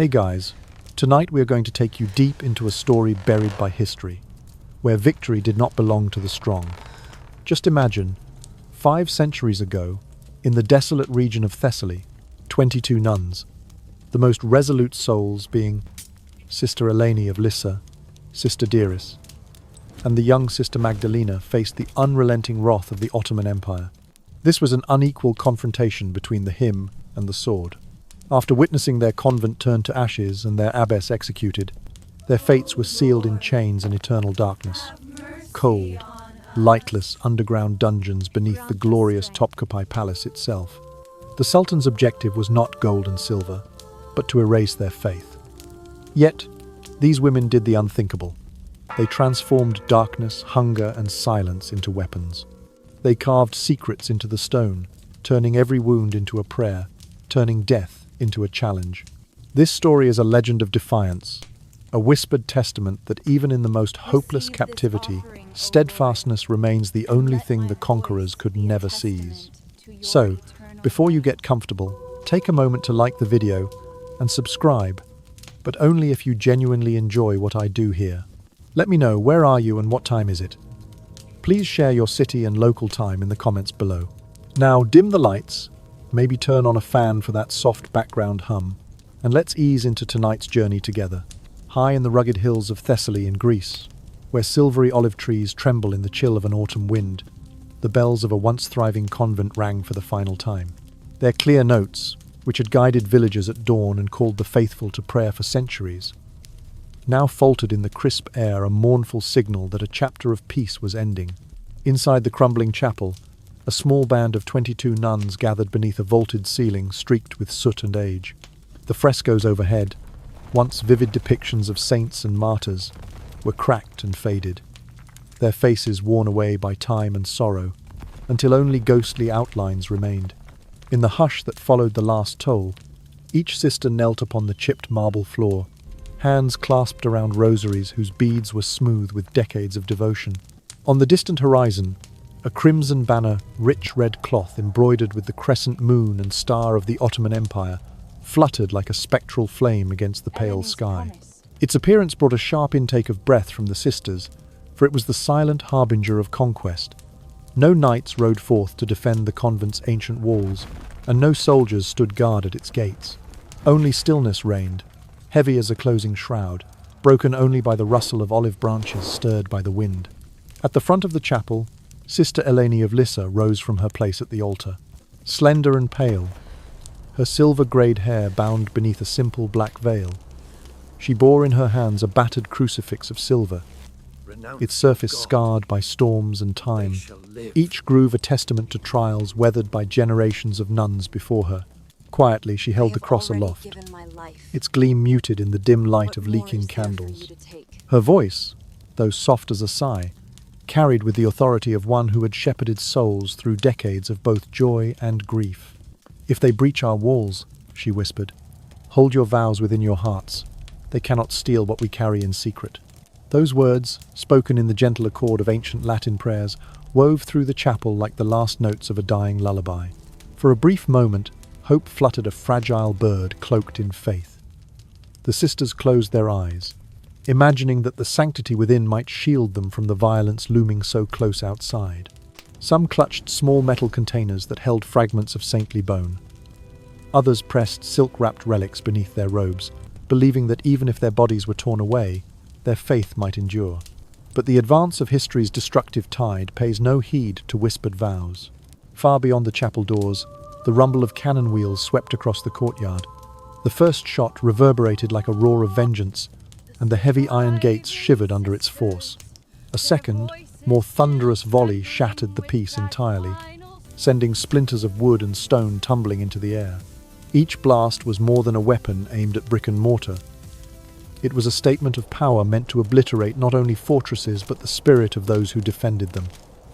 Hey guys, tonight we are going to take you deep into a story buried by history, where victory did not belong to the strong. Just imagine, 5 centuries ago, in the desolate region of Thessaly, 22 nuns, the most resolute souls being Sister Eleni of Lissa, Sister Dearis, and the young Sister Magdalena faced the unrelenting wrath of the Ottoman Empire. This was an unequal confrontation between the hymn and the sword. After witnessing their convent turned to ashes and their abbess executed, their fates were sealed in chains and eternal darkness. Cold, lightless underground dungeons beneath the glorious Topkapi Palace itself. The Sultan's objective was not gold and silver, but to erase their faith. Yet, these women did the unthinkable. They transformed darkness, hunger, and silence into weapons. They carved secrets into the stone, turning every wound into a prayer, turning death into a challenge. This story is a legend of defiance, a whispered testament that even in the most hopeless captivity, steadfastness remains the only thing the conquerors could never seize. So, before you get comfortable, take a moment to like the video and subscribe, but only if you genuinely enjoy what I do here. Let me know, where are you and what time is it? Please share your city and local time in the comments below. Now dim the lights, maybe turn on a fan for that soft background hum, and let's ease into tonight's journey together. High in the rugged hills of Thessaly in Greece, where silvery olive trees tremble in the chill of an autumn wind, the bells of a once thriving convent rang for the final time. Their clear notes, which had guided villagers at dawn and called the faithful to prayer for centuries, now faltered in the crisp air, a mournful signal that a chapter of peace was ending. Inside the crumbling chapel, a small band of 22 nuns gathered beneath a vaulted ceiling streaked with soot and age. The frescoes overhead, once vivid depictions of saints and martyrs, were cracked and faded, their faces worn away by time and sorrow, until only ghostly outlines remained. In the hush that followed the last toll, each sister knelt upon the chipped marble floor, hands clasped around rosaries whose beads were smooth with decades of devotion. On the distant horizon, a crimson banner, rich red cloth embroidered with the crescent moon and star of the Ottoman Empire, fluttered like a spectral flame against the pale sky. Its appearance brought a sharp intake of breath from the sisters, for it was the silent harbinger of conquest. No knights rode forth to defend the convent's ancient walls, and no soldiers stood guard at its gates. Only stillness reigned, heavy as a closing shroud, broken only by the rustle of olive branches stirred by the wind. At the front of the chapel, Sister Eleni of Lissa rose from her place at the altar. Slender and pale, her silver-greyed hair bound beneath a simple black veil, she bore in her hands a battered crucifix of silver, its surface scarred by storms and time, each groove a testament to trials weathered by generations of nuns before her. Quietly she held the cross aloft, its gleam muted in the dim light of leaking candles. Her voice, though soft as a sigh, carried with the authority of one who had shepherded souls through decades of both joy and grief. "If they breach our walls," she whispered, "hold your vows within your hearts. They cannot steal what we carry in secret." Those words, spoken in the gentle accord of ancient Latin prayers, wove through the chapel like the last notes of a dying lullaby. For a brief moment, hope fluttered a fragile bird cloaked in faith. The sisters closed their eyes, imagining that the sanctity within might shield them from the violence looming so close outside. Some clutched small metal containers that held fragments of saintly bone. Others pressed silk-wrapped relics beneath their robes, believing that even if their bodies were torn away, their faith might endure. But the advance of history's destructive tide pays no heed to whispered vows. Far beyond the chapel doors, the rumble of cannon wheels swept across the courtyard. The first shot reverberated like a roar of vengeance, and the heavy iron gates shivered under its force. A second, more thunderous volley shattered the peace entirely, sending splinters of wood and stone tumbling into the air. Each blast was more than a weapon aimed at brick and mortar. It was a statement of power meant to obliterate not only fortresses but the spirit of those who defended them.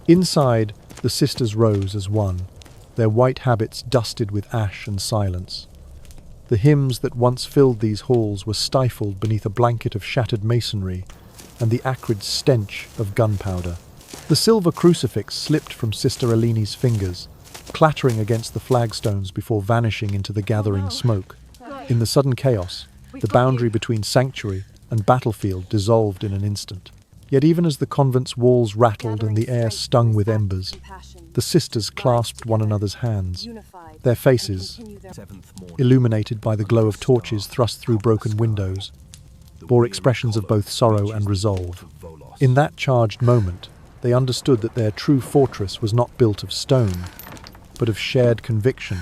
Inside, the sisters rose as one, their white habits dusted with ash and silence. The hymns that once filled these halls were stifled beneath a blanket of shattered masonry and the acrid stench of gunpowder. The silver crucifix slipped from Sister Eleni's fingers, clattering against the flagstones before vanishing into the gathering smoke. In the sudden chaos, The boundary between sanctuary and battlefield dissolved in an instant. Yet even as the convent's walls rattled and the air stung with embers, the sisters clasped one another's hands, their faces, illuminated by the glow of torches thrust through broken windows, bore expressions of both sorrow and resolve. In that charged moment, they understood that their true fortress was not built of stone, but of shared conviction,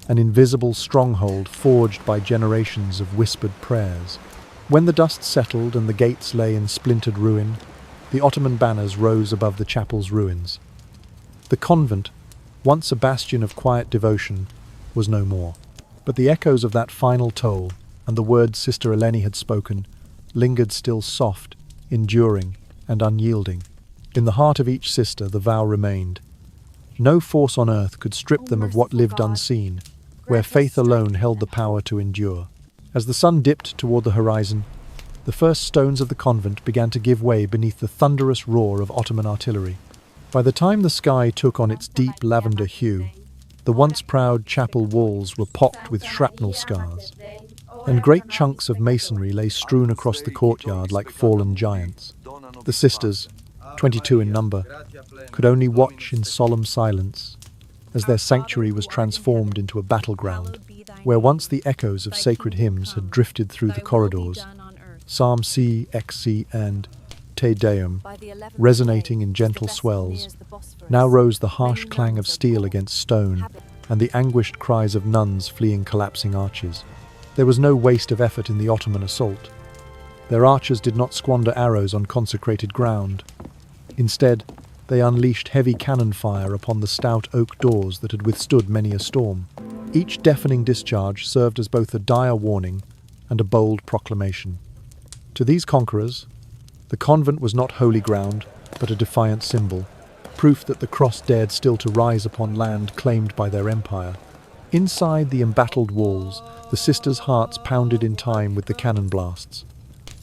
an invisible stronghold forged by generations of whispered prayers. When the dust settled and the gates lay in splintered ruin, the Ottoman banners rose above the chapel's ruins. The convent, once a bastion of quiet devotion, was no more. But the echoes of that final toll and the words Sister Eleni had spoken lingered still soft, enduring, and unyielding. In the heart of each sister the vow remained. No force on earth could strip them of what lived unseen, where faith alone held the power to endure. As the sun dipped toward the horizon, the first stones of the convent began to give way beneath the thunderous roar of Ottoman artillery. By the time the sky took on its deep lavender hue, the once proud chapel walls were pocked with shrapnel scars, and great chunks of masonry lay strewn across the courtyard like fallen giants. The sisters, 22 in number, could only watch in solemn silence as their sanctuary was transformed into a battleground, where once the echoes of sacred hymns had drifted through the corridors. Psalm C, XC, and Te Deum, resonating in gentle swells, now rose the harsh clang of steel against stone and the anguished cries of nuns fleeing collapsing arches. There was no waste of effort in the Ottoman assault. Their archers did not squander arrows on consecrated ground. Instead, they unleashed heavy cannon fire upon the stout oak doors that had withstood many a storm. Each deafening discharge served as both a dire warning and a bold proclamation. To these conquerors, the convent was not holy ground, but a defiant symbol, proof that the cross dared still to rise upon land claimed by their empire. Inside the embattled walls, the sisters' hearts pounded in time with the cannon blasts.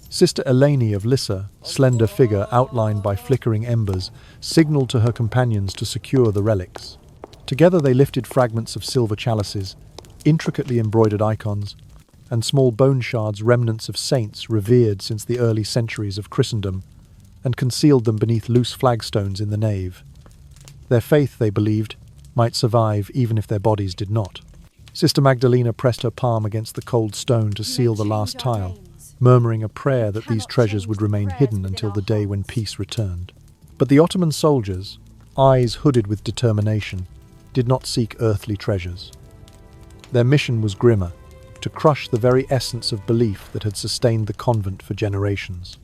Sister Eleni of Lissa, slender figure outlined by flickering embers, signaled to her companions to secure the relics. Together they lifted fragments of silver chalices, intricately embroidered icons, and small bone shards, remnants of saints revered since the early centuries of Christendom, and concealed them beneath loose flagstones in the nave. Their faith, they believed, might survive even if their bodies did not. Sister Magdalena pressed her palm against the cold stone to seal the last tile, murmuring a prayer that these treasures would remain hidden until the day when peace returned. But the Ottoman soldiers, eyes hooded with determination, did not seek earthly treasures. Their mission was grimmer, to crush the very essence of belief that had sustained the convent for generations.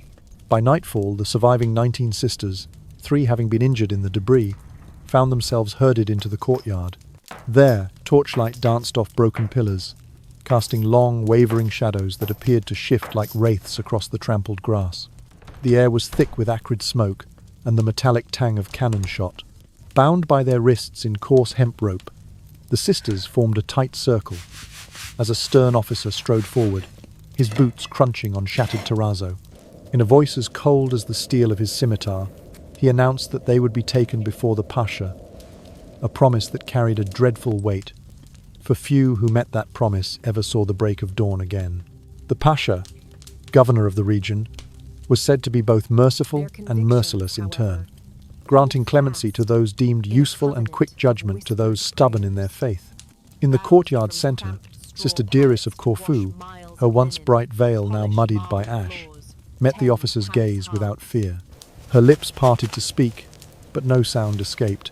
By nightfall, the surviving 19 sisters, 3 having been injured in the debris, found themselves herded into the courtyard. There, torchlight danced off broken pillars, casting long, wavering shadows that appeared to shift like wraiths across the trampled grass. The air was thick with acrid smoke and the metallic tang of cannon shot. Bound by their wrists in coarse hemp rope, the sisters formed a tight circle as a stern officer strode forward, his boots crunching on shattered terrazzo. In a voice as cold as the steel of his scimitar, he announced that they would be taken before the Pasha, a promise that carried a dreadful weight, for few who met that promise ever saw the break of dawn again. The Pasha, governor of the region, was said to be both merciful and merciless in turn, granting clemency to those deemed useful and quick judgment to those stubborn in their faith. In the courtyard centre, Sister Dearis of Corfu, her once bright veil now muddied by ash, met the officer's gaze without fear. Her lips parted to speak, but no sound escaped.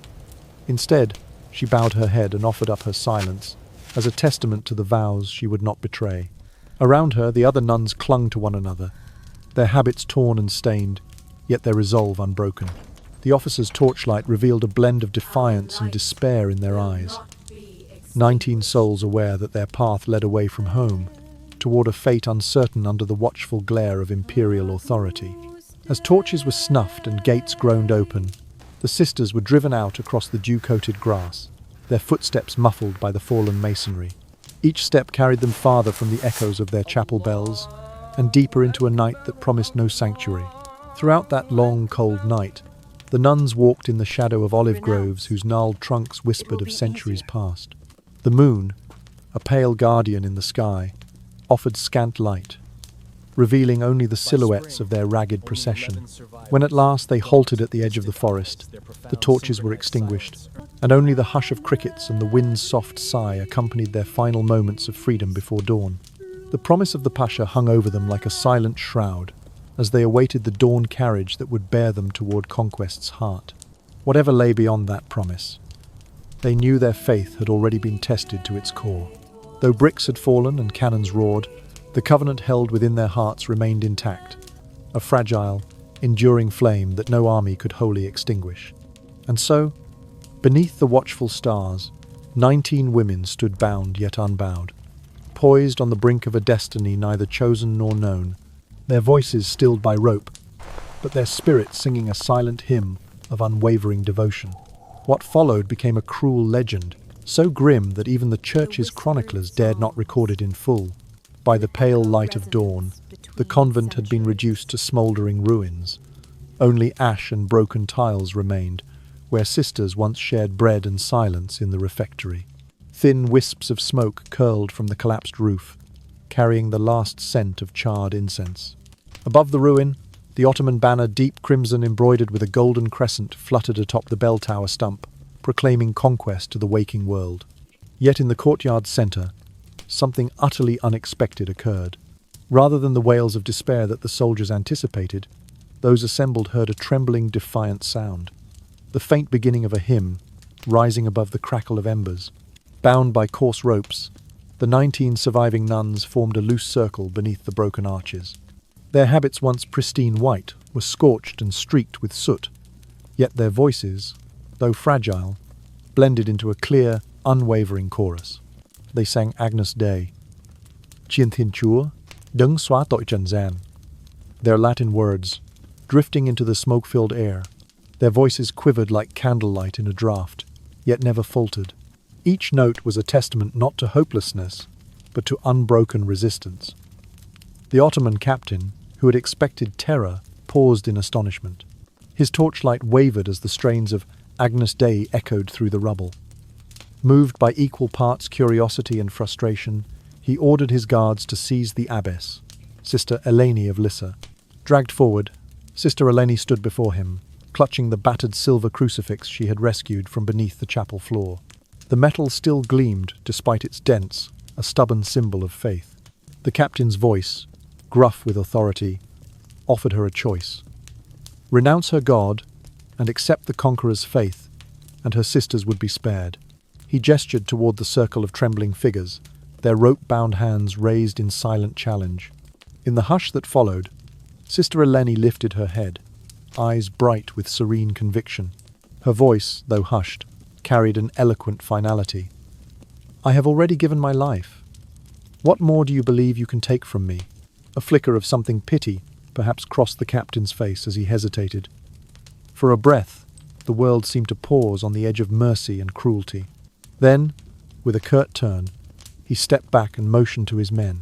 Instead, she bowed her head and offered up her silence, as a testament to the vows she would not betray. Around her, the other nuns clung to one another, their habits torn and stained, yet their resolve unbroken. The officer's torchlight revealed a blend of defiance and despair in their eyes. 19 souls aware that their path led away from home, toward a fate uncertain under the watchful glare of imperial authority. As torches were snuffed and gates groaned open, the sisters were driven out across the dew-coated grass, their footsteps muffled by the fallen masonry. Each step carried them farther from the echoes of their chapel bells, and deeper into a night that promised no sanctuary. Throughout that long, cold night, the nuns walked in the shadow of olive groves whose gnarled trunks whispered of centuries past. The moon, a pale guardian in the sky, offered scant light, revealing only the silhouettes of their ragged procession. When at last they halted at the edge of the forest, the torches were extinguished, and only the hush of crickets and the wind's soft sigh accompanied their final moments of freedom before dawn. The promise of the Pasha hung over them like a silent shroud, as they awaited the dawn carriage that would bear them toward conquest's heart. Whatever lay beyond that promise, they knew their faith had already been tested to its core. Though bricks had fallen and cannons roared, the covenant held within their hearts remained intact, a fragile, enduring flame that no army could wholly extinguish. And so, beneath the watchful stars, 19 women stood bound yet unbowed, poised on the brink of a destiny neither chosen nor known, their voices stilled by rope, but their spirits singing a silent hymn of unwavering devotion. What followed became a cruel legend, so grim that even the church's chroniclers dared not record it in full. By the pale light of dawn, the convent had been reduced to smouldering ruins. Only ash and broken tiles remained, where sisters once shared bread and silence in the refectory. Thin wisps of smoke curled from the collapsed roof, carrying the last scent of charred incense. Above the ruin, the Ottoman banner, deep crimson embroidered with a golden crescent, fluttered atop the bell tower stump, proclaiming conquest to the waking world. Yet in the courtyard's centre, something utterly unexpected occurred. Rather than the wails of despair that the soldiers anticipated, those assembled heard a trembling, defiant sound, the faint beginning of a hymn, rising above the crackle of embers. Bound by coarse ropes, the 19 surviving nuns formed a loose circle beneath the broken arches. Their habits, once pristine white, were scorched and streaked with soot, yet their voices, though fragile, blended into a clear, unwavering chorus. They sang Agnus Dei, Chiên Thiên Chúa, Đấng xóa tội trần gian, their Latin words, drifting into the smoke-filled air. Their voices quivered like candlelight in a draught, yet never faltered. Each note was a testament not to hopelessness, but to unbroken resistance. The Ottoman captain, who had expected terror, paused in astonishment. His torchlight wavered as the strains of Agnus Dei echoed through the rubble. Moved by equal parts curiosity and frustration, he ordered his guards to seize the Abbess, Sister Eleni of Lissa. Dragged forward, Sister Eleni stood before him, clutching the battered silver crucifix she had rescued from beneath the chapel floor. The metal still gleamed, despite its dents, a stubborn symbol of faith. The captain's voice, gruff with authority, offered her a choice. Renounce her God and accept the conqueror's faith, and her sisters would be spared. He gestured toward the circle of trembling figures, their rope-bound hands raised in silent challenge. In the hush that followed, Sister Eleni lifted her head, eyes bright with serene conviction. Her voice, though hushed, carried an eloquent finality. I have already given my life. What more do you believe you can take from me? A flicker of something pity perhaps crossed the captain's face as he hesitated. For a breath, the world seemed to pause on the edge of mercy and cruelty. Then, with a curt turn, he stepped back and motioned to his men.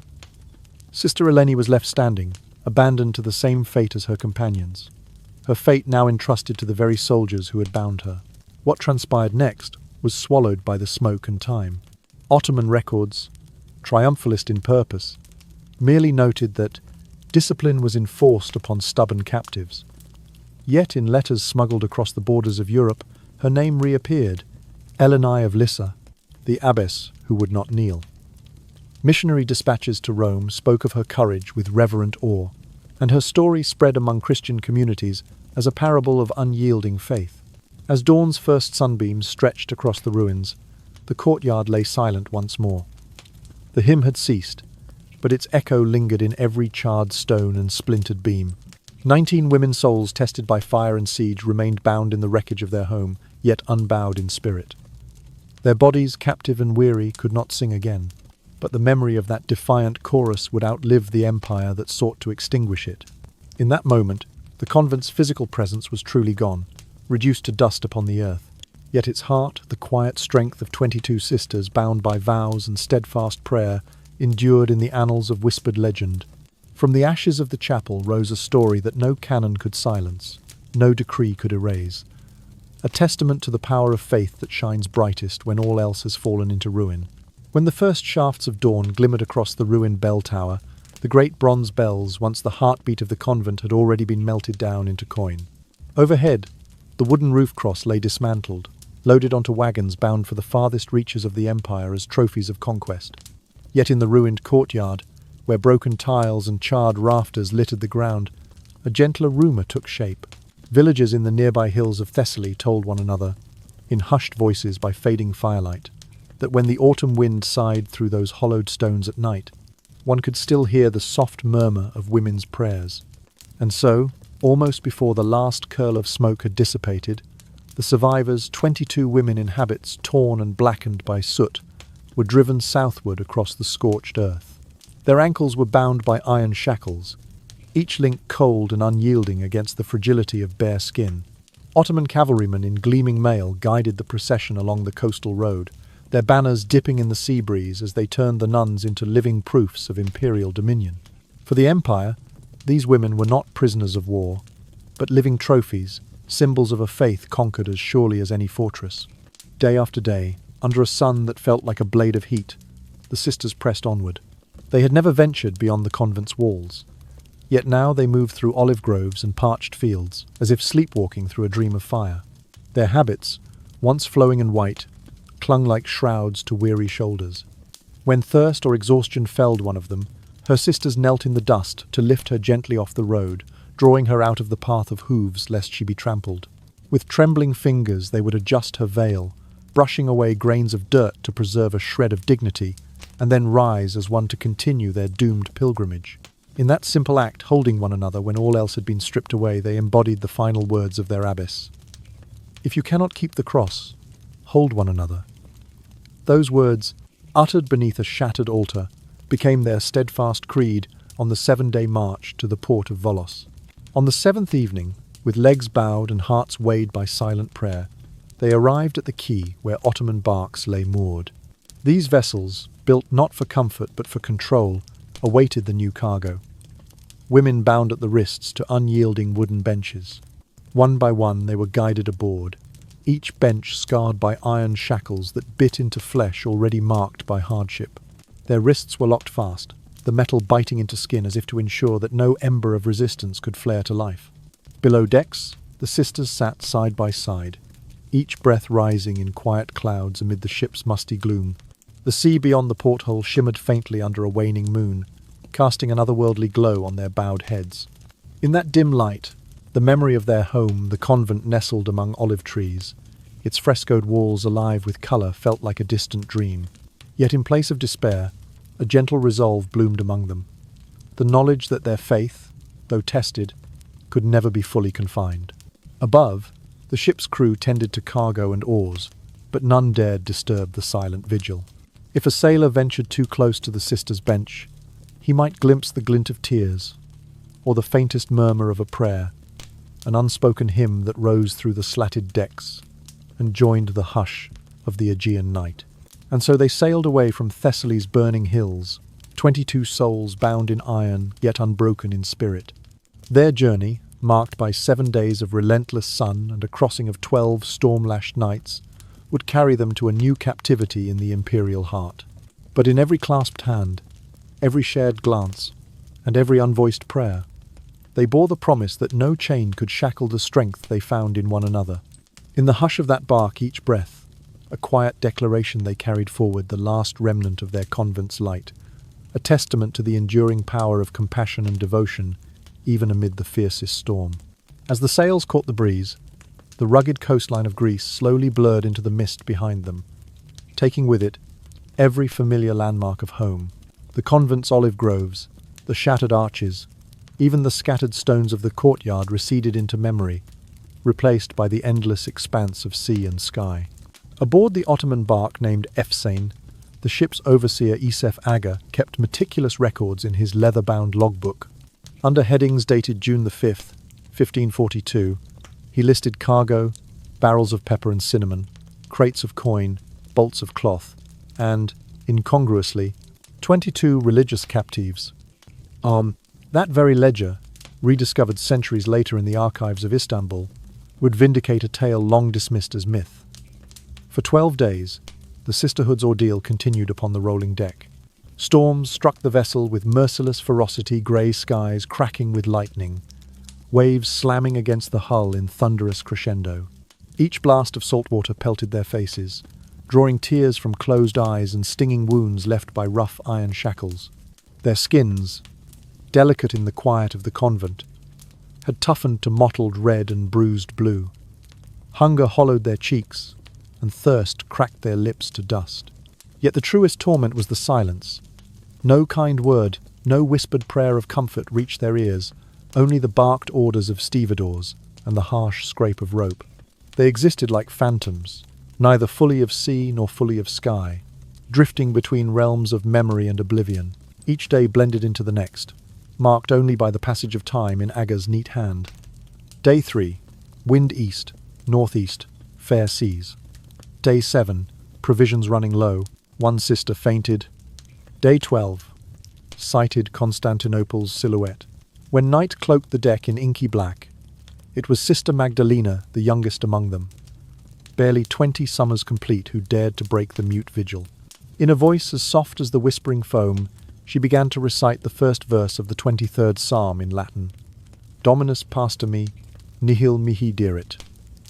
Sister Eleni was left standing, abandoned to the same fate as her companions, her fate now entrusted to the very soldiers who had bound her. What transpired next was swallowed by the smoke and time. Ottoman records, triumphalist in purpose, merely noted that discipline was enforced upon stubborn captives. Yet in letters smuggled across the borders of Europe, her name reappeared, Eleni of Lissa, the abbess who would not kneel. Missionary dispatches to Rome spoke of her courage with reverent awe, and her story spread among Christian communities as a parable of unyielding faith. As dawn's first sunbeams stretched across the ruins, the courtyard lay silent once more. The hymn had ceased, but its echo lingered in every charred stone and splintered beam. 19 women souls tested by fire and siege remained bound in the wreckage of their home, yet unbowed in spirit. Their bodies, captive and weary, could not sing again, but the memory of that defiant chorus would outlive the empire that sought to extinguish it. In that moment, the convent's physical presence was truly gone, reduced to dust upon the earth. Yet its heart, the quiet strength of 22 sisters bound by vows and steadfast prayer, endured in the annals of whispered legend. From the ashes of the chapel rose a story that no canon could silence, no decree could erase. A testament to the power of faith that shines brightest when all else has fallen into ruin. When the first shafts of dawn glimmered across the ruined bell tower, the great bronze bells, once the heartbeat of the convent, had already been melted down into coin. Overhead, the wooden roof cross lay dismantled, loaded onto wagons bound for the farthest reaches of the empire as trophies of conquest. Yet in the ruined courtyard, where broken tiles and charred rafters littered the ground, a gentler rumour took shape. Villagers in the nearby hills of Thessaly told one another, in hushed voices by fading firelight, that when the autumn wind sighed through those hollowed stones at night, one could still hear the soft murmur of women's prayers. And so, almost before the last curl of smoke had dissipated, the survivors, 22 women in habits torn and blackened by soot, were driven southward across the scorched earth. Their ankles were bound by iron shackles, each link cold and unyielding against the fragility of bare skin. Ottoman cavalrymen in gleaming mail guided the procession along the coastal road, their banners dipping in the sea breeze as they turned the nuns into living proofs of imperial dominion. For the empire, these women were not prisoners of war, but living trophies, symbols of a faith conquered as surely as any fortress. Day after day, under a sun that felt like a blade of heat, the sisters pressed onward. They had never ventured beyond the convent's walls. Yet now they moved through olive groves and parched fields, as if sleepwalking through a dream of fire. Their habits, once flowing and white, clung like shrouds to weary shoulders. When thirst or exhaustion felled one of them, her sisters knelt in the dust to lift her gently off the road, drawing her out of the path of hooves lest she be trampled. With trembling fingers they would adjust her veil, brushing away grains of dirt to preserve a shred of dignity, and then rise as one to continue their doomed pilgrimage. In that simple act, holding one another when all else had been stripped away, they embodied the final words of their abbess. If you cannot keep the cross, hold one another. Those words, uttered beneath a shattered altar, became their steadfast creed on the 7-day march to the port of Volos. On the 7th evening, with legs bowed and hearts weighed by silent prayer, they arrived at the quay where Ottoman barks lay moored. These vessels, built not for comfort but for control, awaited the new cargo. Women bound at the wrists to unyielding wooden benches. One by one they were guided aboard, each bench scarred by iron shackles that bit into flesh already marked by hardship. Their wrists were locked fast, the metal biting into skin as if to ensure that no ember of resistance could flare to life. Below decks, the sisters sat side by side, each breath rising in quiet clouds amid the ship's musty gloom. The sea beyond the porthole shimmered faintly under a waning moon, casting an otherworldly glow on their bowed heads. In that dim light, the memory of their home, the convent nestled among olive trees, its frescoed walls alive with colour, felt like a distant dream. Yet in place of despair, a gentle resolve bloomed among them. The knowledge that their faith, though tested, could never be fully confined. Above, the ship's crew tended to cargo and oars, but none dared disturb the silent vigil. If a sailor ventured too close to the sisters' bench, he might glimpse the glint of tears, or the faintest murmur of a prayer, an unspoken hymn that rose through the slatted decks and joined the hush of the Aegean night. And so they sailed away from Thessaly's burning hills, 22 souls bound in iron yet unbroken in spirit. Their journey, marked by 7 days of relentless sun and a crossing of 12 storm-lashed nights, would carry them to a new captivity in the imperial heart. But in every clasped hand, every shared glance, and every unvoiced prayer, they bore the promise that no chain could shackle the strength they found in one another. In the hush of that bark, each breath, a quiet declaration they carried forward, the last remnant of their convent's light, a testament to the enduring power of compassion and devotion, even amid the fiercest storm. As the sails caught the breeze, the rugged coastline of Greece slowly blurred into the mist behind them, taking with it every familiar landmark of home. The convent's olive groves, the shattered arches, even the scattered stones of the courtyard receded into memory, replaced by the endless expanse of sea and sky. Aboard the Ottoman bark named Efsane, the ship's overseer Isef Aga kept meticulous records in his leather-bound logbook. Under headings dated June the 5th, 1542, he listed cargo, barrels of pepper and cinnamon, crates of coin, bolts of cloth, and, incongruously, 22 religious captives. That very ledger, rediscovered centuries later in the archives of Istanbul, would vindicate a tale long dismissed as myth. For 12 days, the sisterhood's ordeal continued upon the rolling deck. Storms struck the vessel with merciless ferocity, grey skies cracking with lightning, waves slamming against the hull in thunderous crescendo. Each blast of salt water pelted their faces, drawing tears from closed eyes and stinging wounds left by rough iron shackles. Their skins, delicate in the quiet of the convent, had toughened to mottled red and bruised blue. Hunger hollowed their cheeks, and thirst cracked their lips to dust. Yet the truest torment was the silence. No kind word, no whispered prayer of comfort reached their ears, only the barked orders of stevedores and the harsh scrape of rope. They existed like phantoms, neither fully of sea nor fully of sky, drifting between realms of memory and oblivion. Each day blended into the next, marked only by the passage of time in Aga's neat hand. Day 3, wind east, northeast, fair seas. Day 7, provisions running low, one sister fainted. Day 12, sighted Constantinople's silhouette. When night cloaked the deck in inky black, it was Sister Magdalena, the youngest among them, barely 20 summers complete, who dared to break the mute vigil. In a voice as soft as the whispering foam, she began to recite the first verse of the 23rd Psalm in Latin. Dominus pastor me, nihil mihi derit.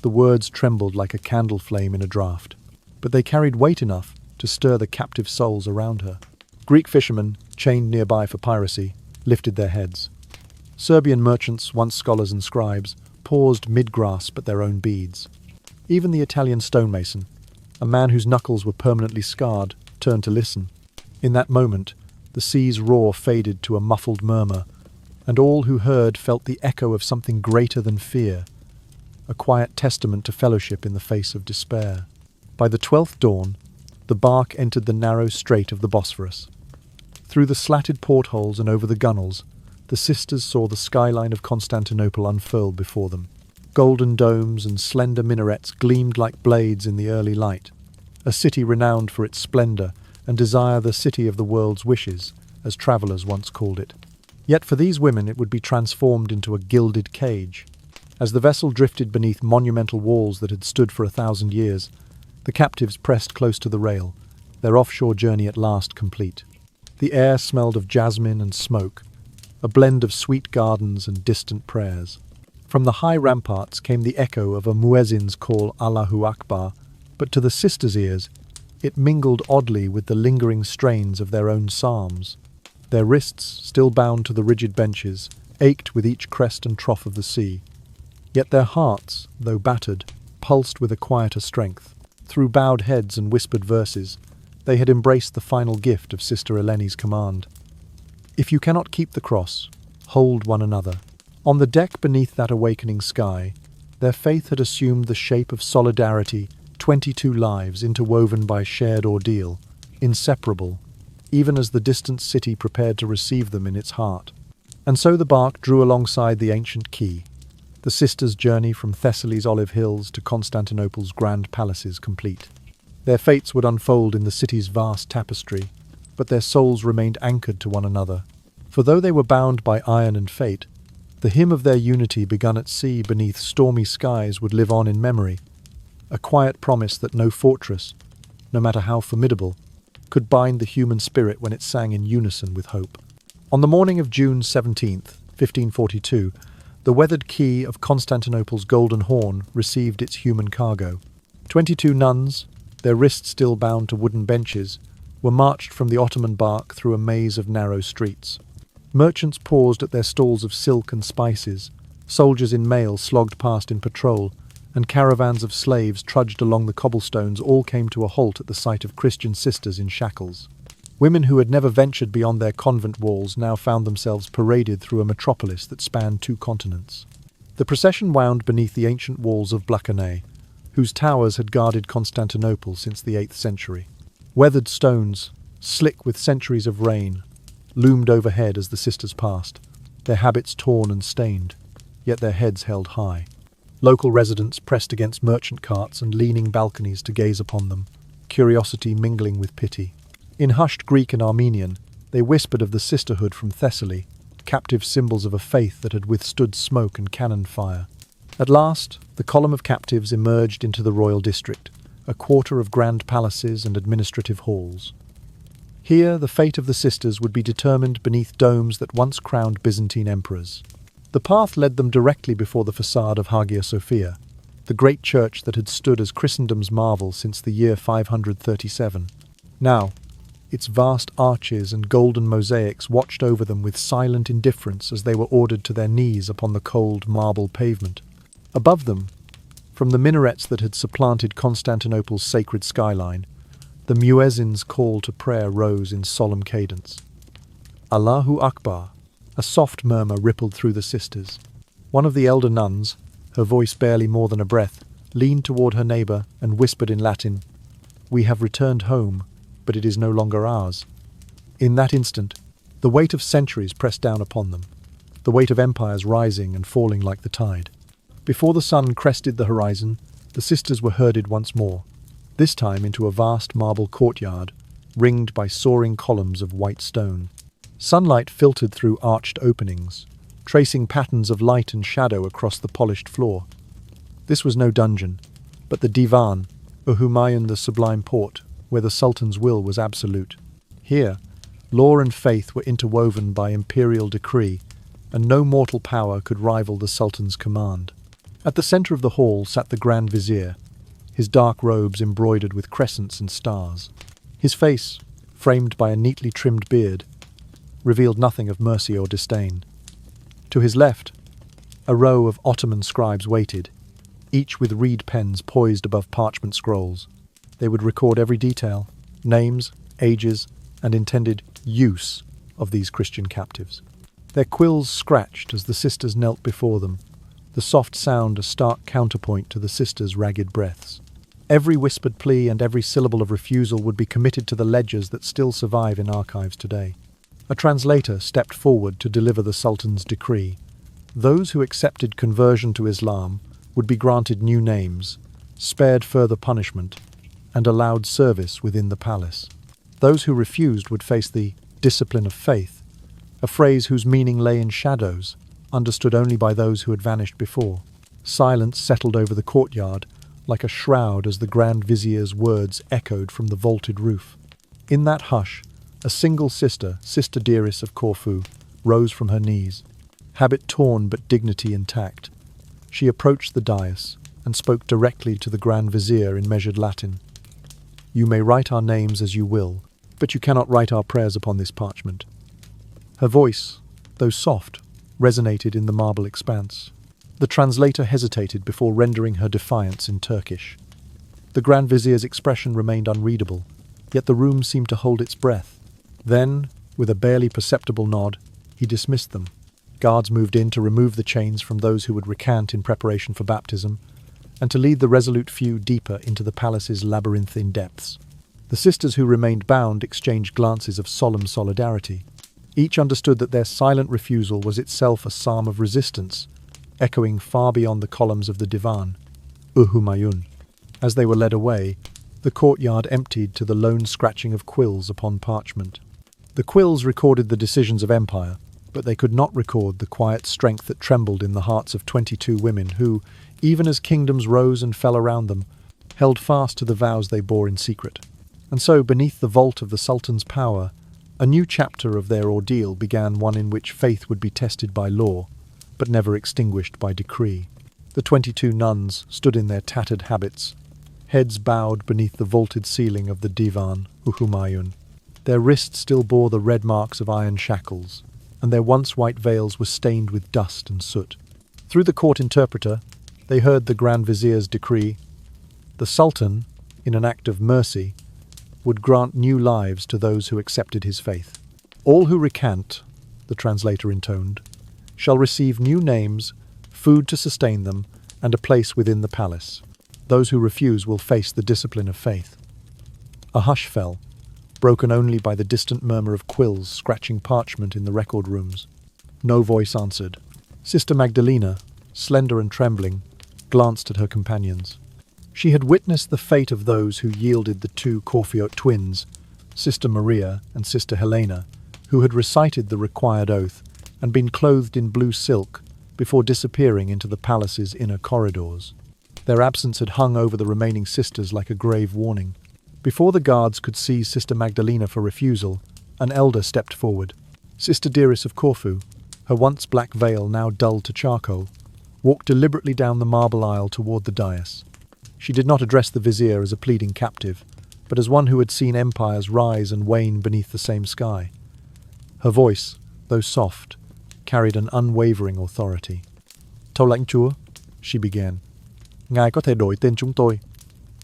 The words trembled like a candle flame in a draught, but they carried weight enough to stir the captive souls around her. Greek fishermen, chained nearby for piracy, lifted their heads. Serbian merchants, once scholars and scribes, paused mid-grasp at their own beads. Even the Italian stonemason, a man whose knuckles were permanently scarred, turned to listen. In that moment, the sea's roar faded to a muffled murmur, and all who heard felt the echo of something greater than fear, a quiet testament to fellowship in the face of despair. By the 12th dawn, the bark entered the narrow strait of the Bosphorus. Through the slatted portholes and over the gunwales, the sisters saw the skyline of Constantinople unfurled before them. Golden domes and slender minarets gleamed like blades in the early light, a city renowned for its splendor and desire, the city of the world's wishes, as travelers once called it. Yet for these women it would be transformed into a gilded cage. As the vessel drifted beneath monumental walls that had stood for 1,000 years, the captives pressed close to the rail, their offshore journey at last complete. The air smelled of jasmine and smoke, a blend of sweet gardens and distant prayers. From the high ramparts came the echo of a muezzin's call, Allahu Akbar, but to the sisters' ears it mingled oddly with the lingering strains of their own psalms. Their wrists, still bound to the rigid benches, ached with each crest and trough of the sea. Yet their hearts, though battered, pulsed with a quieter strength. Through bowed heads and whispered verses, they had embraced the final gift of Sister Eleni's command. If you cannot keep the cross, hold one another. On the deck beneath that awakening sky, their faith had assumed the shape of solidarity, 22 lives interwoven by shared ordeal, inseparable, even as the distant city prepared to receive them in its heart. And so the bark drew alongside the ancient quay, the sisters' journey from Thessaly's olive hills to Constantinople's grand palaces complete. Their fates would unfold in the city's vast tapestry, but their souls remained anchored to one another. For though they were bound by iron and fate, the hymn of their unity begun at sea beneath stormy skies would live on in memory, a quiet promise that no fortress, no matter how formidable, could bind the human spirit when it sang in unison with hope. On the morning of June 17th, 1542, the weathered quay of Constantinople's Golden Horn received its human cargo. 22 nuns, their wrists still bound to wooden benches, were marched from the Ottoman bark through a maze of narrow streets. Merchants paused at their stalls of silk and spices, soldiers in mail slogged past in patrol, and caravans of slaves trudged along the cobblestones all came to a halt at the sight of Christian sisters in shackles. Women who had never ventured beyond their convent walls now found themselves paraded through a metropolis that spanned 2 continents. The procession wound beneath the ancient walls of Blakeney, whose towers had guarded Constantinople since the 8th century. Weathered stones, slick with centuries of rain, loomed overhead as the sisters passed, their habits torn and stained, yet their heads held high. Local residents pressed against merchant carts and leaning balconies to gaze upon them, curiosity mingling with pity. In hushed Greek and Armenian, they whispered of the sisterhood from Thessaly, captive symbols of a faith that had withstood smoke and cannon fire. At last, the column of captives emerged into the royal district, a quarter of grand palaces and administrative halls. Here, the fate of the sisters would be determined beneath domes that once crowned Byzantine emperors. The path led them directly before the facade of Hagia Sophia, the great church that had stood as Christendom's marvel since the year 537. Now, its vast arches and golden mosaics watched over them with silent indifference as they were ordered to their knees upon the cold marble pavement. Above them, from the minarets that had supplanted Constantinople's sacred skyline, the muezzin's call to prayer rose in solemn cadence. Allahu Akbar, a soft murmur rippled through the sisters. One of the elder nuns, her voice barely more than a breath, leaned toward her neighbor and whispered in Latin, "We have returned home, but it is no longer ours." In that instant, the weight of centuries pressed down upon them, the weight of empires rising and falling like the tide. Before the sun crested the horizon, the sisters were herded once more, this time into a vast marble courtyard, ringed by soaring columns of white stone. Sunlight filtered through arched openings, tracing patterns of light and shadow across the polished floor. This was no dungeon, but the divan, or Humayun the Sublime Port, where the Sultan's will was absolute. Here, law and faith were interwoven by imperial decree, and no mortal power could rival the Sultan's command. At the center of the hall sat the Grand Vizier, his dark robes embroidered with crescents and stars. His face, framed by a neatly trimmed beard, revealed nothing of mercy or disdain. To his left, a row of Ottoman scribes waited, each with reed pens poised above parchment scrolls. They would record every detail, names, ages, and intended use of these Christian captives. Their quills scratched as the sisters knelt before them, the soft sound a stark counterpoint to the sisters' ragged breaths. Every whispered plea and every syllable of refusal would be committed to the ledgers that still survive in archives today. A translator stepped forward to deliver the Sultan's decree. Those who accepted conversion to Islam would be granted new names, spared further punishment, and allowed service within the palace. Those who refused would face the discipline of faith, a phrase whose meaning lay in shadows, understood only by those who had vanished before. Silence settled over the courtyard, like a shroud as the Grand Vizier's words echoed from the vaulted roof. In that hush, a single sister, Sister Dearis of Corfu, rose from her knees, habit torn but dignity intact. She approached the dais and spoke directly to the Grand Vizier in measured Latin. "You may write our names as you will, but you cannot write our prayers upon this parchment." Her voice, though soft, resonated in the marble expanse. The translator hesitated before rendering her defiance in Turkish. The Grand Vizier's expression remained unreadable, yet the room seemed to hold its breath. Then, with a barely perceptible nod, he dismissed them. Guards moved in to remove the chains from those who would recant in preparation for baptism, and to lead the resolute few deeper into the palace's labyrinthine depths. The sisters who remained bound exchanged glances of solemn solidarity. Each understood that their silent refusal was itself a psalm of resistance, echoing far beyond the columns of the divan, Humayun. As they were led away, the courtyard emptied to the lone scratching of quills upon parchment. The quills recorded the decisions of empire, but they could not record the quiet strength that trembled in the hearts of 22 women who, even as kingdoms rose and fell around them, held fast to the vows they bore in secret. And so, beneath the vault of the Sultan's power, a new chapter of their ordeal began, one in which faith would be tested by law, but never extinguished by decree. The 22 nuns stood in their tattered habits, heads bowed beneath the vaulted ceiling of the divan, Humayun. Their wrists still bore the red marks of iron shackles, and their once white veils were stained with dust and soot. Through the court interpreter, they heard the Grand Vizier's decree. The Sultan, in an act of mercy, would grant new lives to those who accepted his faith. "All who recant," the translator intoned, "shall receive new names, food to sustain them, and a place within the palace. Those who refuse will face the discipline of faith." A hush fell, broken only by the distant murmur of quills scratching parchment in the record rooms. No voice answered. Sister Magdalena, slender and trembling, glanced at her companions. She had witnessed the fate of those who yielded the two Corfiot twins, Sister Maria and Sister Helena, who had recited the required oath and been clothed in blue silk before disappearing into the palace's inner corridors. Their absence had hung over the remaining sisters like a grave warning. Before the guards could seize Sister Magdalena for refusal, an elder stepped forward. Sister Dearis of Corfu, her once black veil now dulled to charcoal, walked deliberately down the marble aisle toward the dais. She did not address the vizier as a pleading captive, but as one who had seen empires rise and wane beneath the same sky. Her voice, though soft, carried an unwavering authority. "Thâu lãnh chúa," she began. "Ngài có thể đổi tên chúng tôi,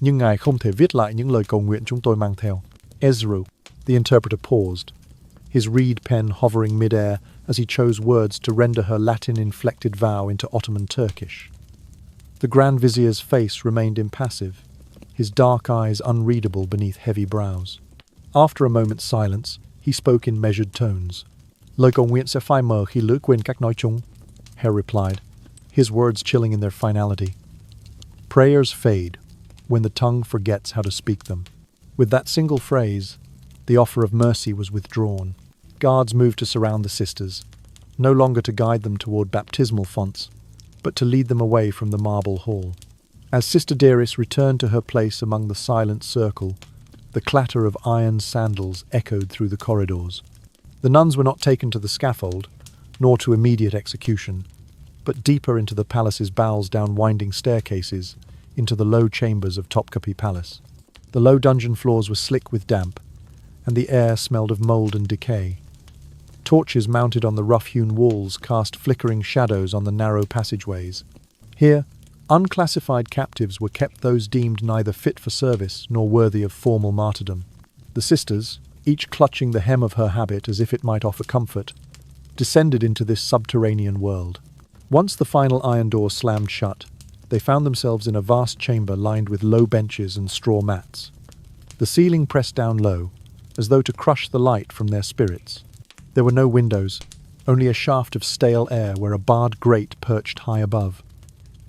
nhưng Ngài không thể viết lại những lời cầu nguyện chúng tôi mang theo." Ezru, the interpreter paused, his reed pen hovering mid-air as he chose words to render her Latin-inflected vow into Ottoman Turkish. The Grand Vizier's face remained impassive, his dark eyes unreadable beneath heavy brows. After a moment's silence, he spoke in measured tones. "Lời cầu nguyện sẽ phai mờ khi lưỡi quên cách nói chúng," Herr replied, his words chilling in their finality. "Prayers fade when the tongue forgets how to speak them." With that single phrase, the offer of mercy was withdrawn. Guards moved to surround the sisters, no longer to guide them toward baptismal fonts, but to lead them away from the marble hall. As Sister Dearis returned to her place among the silent circle, the clatter of iron sandals echoed through the corridors. The nuns were not taken to the scaffold, nor to immediate execution, but deeper into the palace's bowels down winding staircases, into the low chambers of Topkapi Palace. The low dungeon floors were slick with damp, and the air smelled of mould and decay. Torches mounted on the rough-hewn walls cast flickering shadows on the narrow passageways. Here, unclassified captives were kept, those deemed neither fit for service nor worthy of formal martyrdom. The sisters, each clutching the hem of her habit as if it might offer comfort, descended into this subterranean world. Once the final iron door slammed shut, they found themselves in a vast chamber lined with low benches and straw mats. The ceiling pressed down low, as though to crush the light from their spirits. There were no windows, only a shaft of stale air where a barred grate perched high above.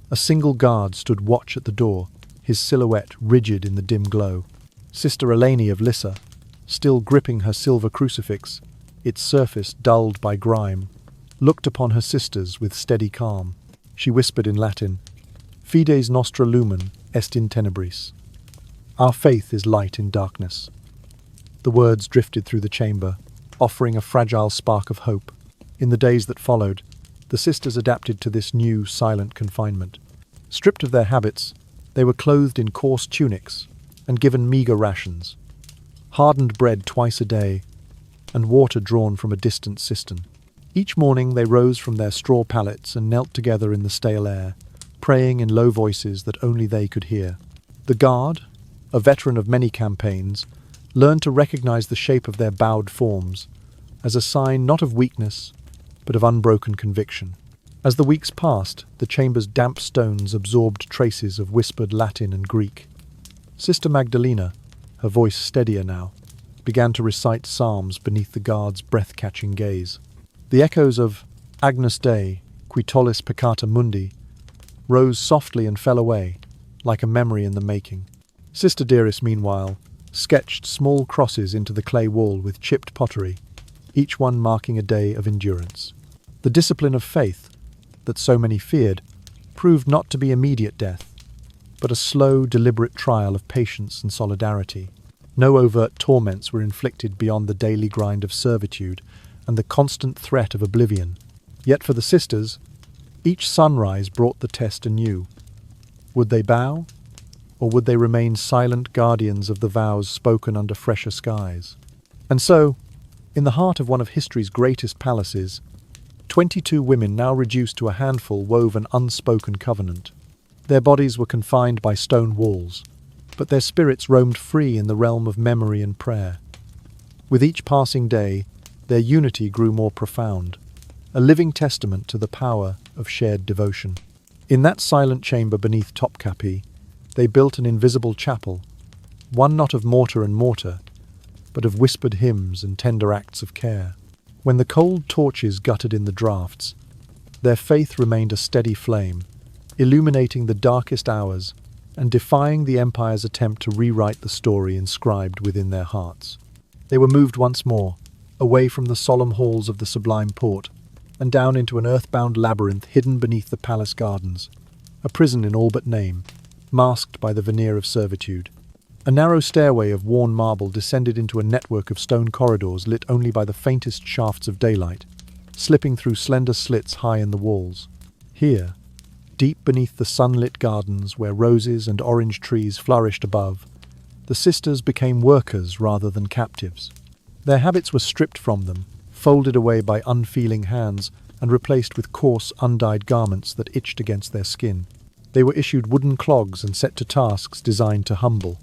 A single guard stood watch at the door, his silhouette rigid in the dim glow. Sister Eleni of Lissa, still gripping her silver crucifix, its surface dulled by grime, looked upon her sisters with steady calm. She whispered in Latin, "Fides nostra lumen est in tenebris." Our faith is light in darkness. The words drifted through the chamber, offering a fragile spark of hope. In the days that followed, the sisters adapted to this new, silent confinement. Stripped of their habits, they were clothed in coarse tunics and given meagre rations, hardened bread twice a day, and water drawn from a distant cistern. Each morning they rose from their straw pallets and knelt together in the stale air, praying in low voices that only they could hear. The guard, a veteran of many campaigns, learned to recognize the shape of their bowed forms as a sign not of weakness, but of unbroken conviction. As the weeks passed, the chamber's damp stones absorbed traces of whispered Latin and Greek. Sister Magdalena, her voice steadier now, began to recite psalms beneath the guard's breath-catching gaze. The echoes of Agnus Dei, qui tollis peccata mundi, rose softly and fell away, like a memory in the making. Sister Dearis, meanwhile, sketched small crosses into the clay wall with chipped pottery, each one marking a day of endurance. The discipline of faith, that so many feared, proved not to be immediate death, but a slow, deliberate trial of patience and solidarity. No overt torments were inflicted beyond the daily grind of servitude and the constant threat of oblivion. Yet for the sisters, each sunrise brought the test anew. Would they bow, or would they remain silent guardians of the vows spoken under fresher skies? And so, in the heart of one of history's greatest palaces, 22 women now reduced to a handful wove an unspoken covenant. Their bodies were confined by stone walls, but their spirits roamed free in the realm of memory and prayer. With each passing day, their unity grew more profound, a living testament to the power of shared devotion. In that silent chamber beneath Topkapi, they built an invisible chapel, one not of mortar and mortar, but of whispered hymns and tender acts of care. When the cold torches guttered in the draughts, their faith remained a steady flame, illuminating the darkest hours and defying the Empire's attempt to rewrite the story inscribed within their hearts. They were moved once more, away from the solemn halls of the Sublime Port, and down into an earthbound labyrinth hidden beneath the palace gardens, a prison in all but name, masked by the veneer of servitude. A narrow stairway of worn marble descended into a network of stone corridors lit only by the faintest shafts of daylight, slipping through slender slits high in the walls. Here, deep beneath the sunlit gardens where roses and orange trees flourished above, the sisters became workers rather than captives. Their habits were stripped from them, folded away by unfeeling hands, and replaced with coarse, undyed garments that itched against their skin. They were issued wooden clogs and set to tasks designed to humble,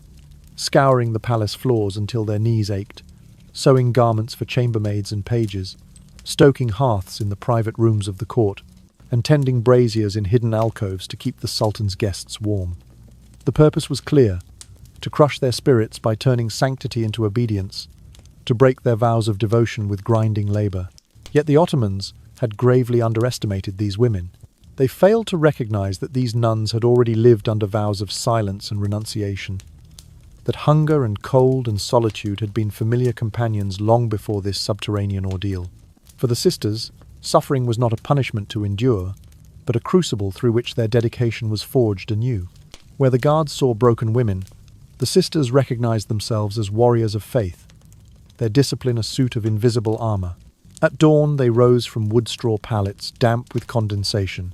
scouring the palace floors until their knees ached, sewing garments for chambermaids and pages, stoking hearths in the private rooms of the court, and tending braziers in hidden alcoves to keep the Sultan's guests warm. The purpose was clear: to crush their spirits by turning sanctity into obedience, to break their vows of devotion with grinding labour. Yet the Ottomans had gravely underestimated these women. They failed to recognize that these nuns had already lived under vows of silence and renunciation, that hunger and cold and solitude had been familiar companions long before this subterranean ordeal. For the sisters, suffering was not a punishment to endure, but a crucible through which their dedication was forged anew. Where the guards saw broken women, the sisters recognized themselves as warriors of faith, their discipline a suit of invisible armor. At dawn they rose from wood straw pallets, damp with condensation,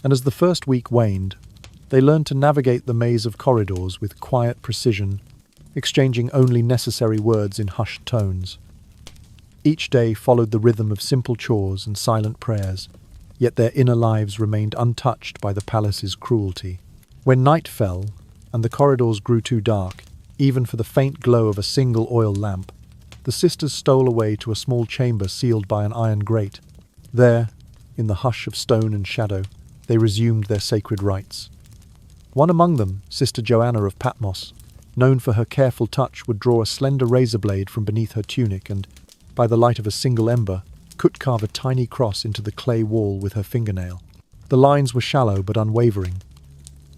and as the first week waned, they learned to navigate the maze of corridors with quiet precision, exchanging only necessary words in hushed tones. Each day followed the rhythm of simple chores and silent prayers, yet their inner lives remained untouched by the palace's cruelty. When night fell, and the corridors grew too dark, even for the faint glow of a single oil lamp, the sisters stole away to a small chamber sealed by an iron grate. There, in the hush of stone and shadow, they resumed their sacred rites. One among them, Sister Joanna of Patmos, known for her careful touch, would draw a slender razor blade from beneath her tunic and, by the light of a single ember, could carve a tiny cross into the clay wall with her fingernail. The lines were shallow but unwavering,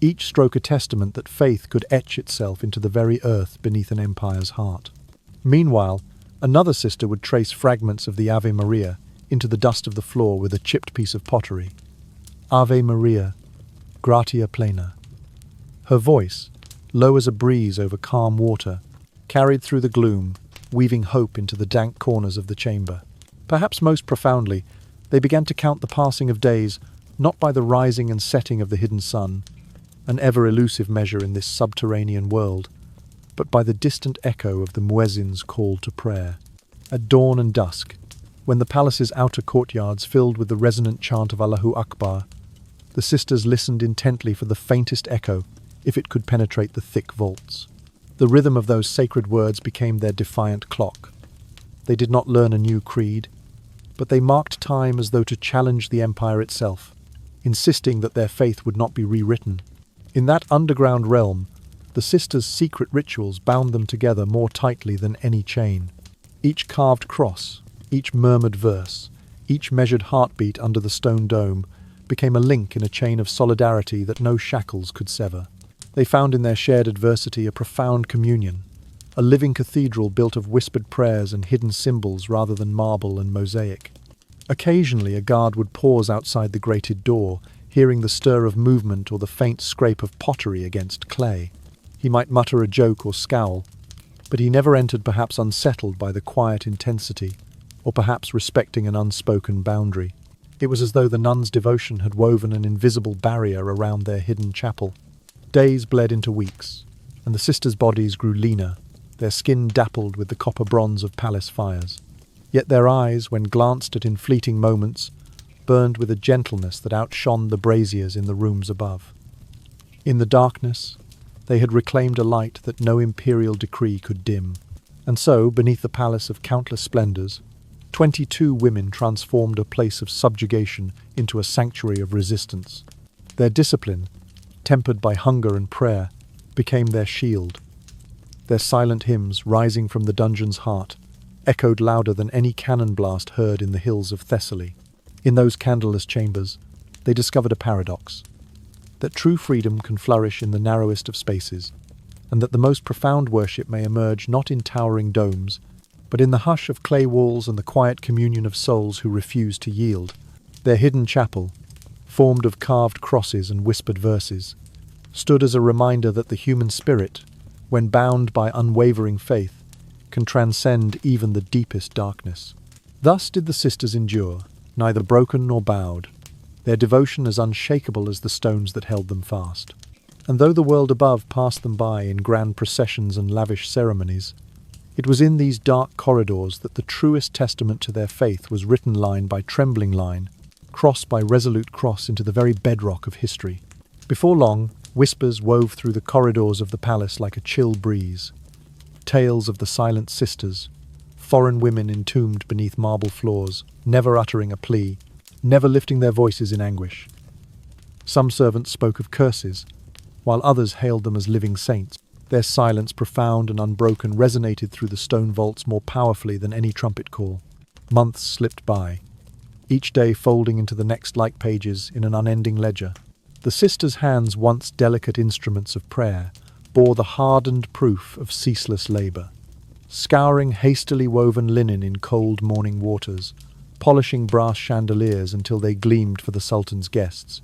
each stroke a testament that faith could etch itself into the very earth beneath an empire's heart. Meanwhile, another sister would trace fragments of the Ave Maria into the dust of the floor with a chipped piece of pottery. Ave Maria, gratia plena. Her voice, low as a breeze over calm water, carried through the gloom, weaving hope into the dank corners of the chamber. Perhaps most profoundly, they began to count the passing of days not by the rising and setting of the hidden sun, an ever-elusive measure in this subterranean world, but by the distant echo of the muezzin's call to prayer. At dawn and dusk, when the palace's outer courtyards filled with the resonant chant of Allahu Akbar, the sisters listened intently for the faintest echo, if it could penetrate the thick vaults. The rhythm of those sacred words became their defiant clock. They did not learn a new creed, but they marked time as though to challenge the empire itself, insisting that their faith would not be rewritten. In that underground realm, the sisters' secret rituals bound them together more tightly than any chain. Each carved cross, each murmured verse, each measured heartbeat under the stone dome became a link in a chain of solidarity that no shackles could sever. They found in their shared adversity a profound communion, a living cathedral built of whispered prayers and hidden symbols rather than marble and mosaic. Occasionally a guard would pause outside the grated door, hearing the stir of movement or the faint scrape of pottery against clay. He might mutter a joke or scowl, but he never entered, perhaps unsettled by the quiet intensity, or perhaps respecting an unspoken boundary. It was as though the nuns' devotion had woven an invisible barrier around their hidden chapel. Days bled into weeks, and the sisters' bodies grew leaner, their skin dappled with the copper bronze of palace fires. Yet their eyes, when glanced at in fleeting moments, burned with a gentleness that outshone the braziers in the rooms above. In the darkness, they had reclaimed a light that no imperial decree could dim. And so, beneath the palace of countless splendors, 22 women transformed a place of subjugation into a sanctuary of resistance. Their discipline, tempered by hunger and prayer, became their shield. Their silent hymns, rising from the dungeon's heart, echoed louder than any cannon blast heard in the hills of Thessaly. In those candleless chambers, they discovered a paradox: that true freedom can flourish in the narrowest of spaces, and that the most profound worship may emerge not in towering domes, but in the hush of clay walls and the quiet communion of souls who refuse to yield. Their hidden chapel, formed of carved crosses and whispered verses, stood as a reminder that the human spirit, when bound by unwavering faith, can transcend even the deepest darkness. Thus did the sisters endure, neither broken nor bowed, their devotion as unshakable as the stones that held them fast. And though the world above passed them by in grand processions and lavish ceremonies, it was in these dark corridors that the truest testament to their faith was written line by trembling line, cross by resolute cross into the very bedrock of history. Before long, whispers wove through the corridors of the palace like a chill breeze. Tales of the silent sisters, foreign women entombed beneath marble floors, never uttering a plea, never lifting their voices in anguish. Some servants spoke of curses, while others hailed them as living saints. Their silence, profound and unbroken, resonated through the stone vaults more powerfully than any trumpet call. Months slipped by, each day folding into the next like pages in an unending ledger. The sisters' hands, once delicate instruments of prayer, bore the hardened proof of ceaseless labour, scouring hastily woven linen in cold morning waters, polishing brass chandeliers until they gleamed for the Sultan's guests,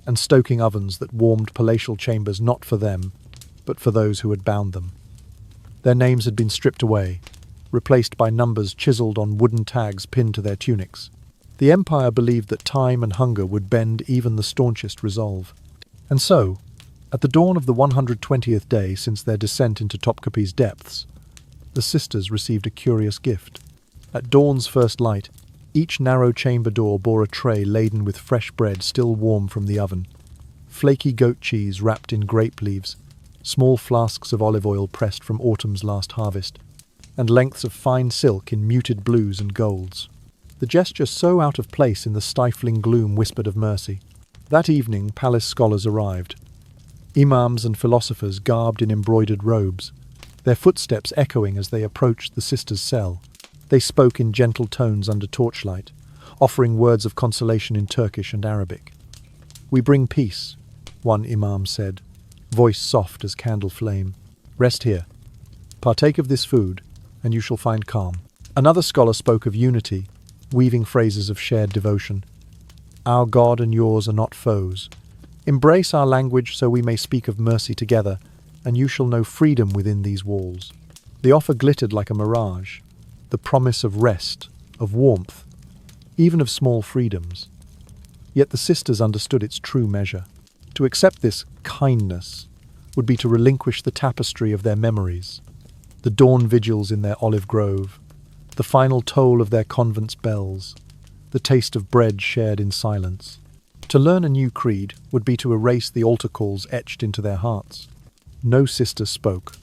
and stoking ovens that warmed palatial chambers not for them, but for those who had bound them. Their names had been stripped away, replaced by numbers chiselled on wooden tags pinned to their tunics. The Empire believed that time and hunger would bend even the staunchest resolve. And so, at the dawn of the 120th day since their descent into Topkapi's depths, the sisters received a curious gift. At dawn's first light, each narrow chamber door bore a tray laden with fresh bread still warm from the oven, flaky goat cheese wrapped in grape leaves, small flasks of olive oil pressed from autumn's last harvest, and lengths of fine silk in muted blues and golds. The gesture so out of place in the stifling gloom whispered of mercy. That evening, palace scholars arrived. Imams and philosophers garbed in embroidered robes, their footsteps echoing as they approached the sisters' cell. They spoke in gentle tones under torchlight, offering words of consolation in Turkish and Arabic. "We bring peace," one imam said, voice soft as candle flame. "Rest here. Partake of this food, and you shall find calm." Another scholar spoke of unity, weaving phrases of shared devotion. "Our God and yours are not foes. Embrace our language so we may speak of mercy together, and you shall know freedom within these walls." The offer glittered like a mirage, the promise of rest, of warmth, even of small freedoms. Yet the sisters understood its true measure. To accept this kindness would be to relinquish the tapestry of their memories, the dawn vigils in their olive grove, the final toll of their convent's bells, the taste of bread shared in silence. To learn a new creed would be to erase the altar calls etched into their hearts. No sister spoke.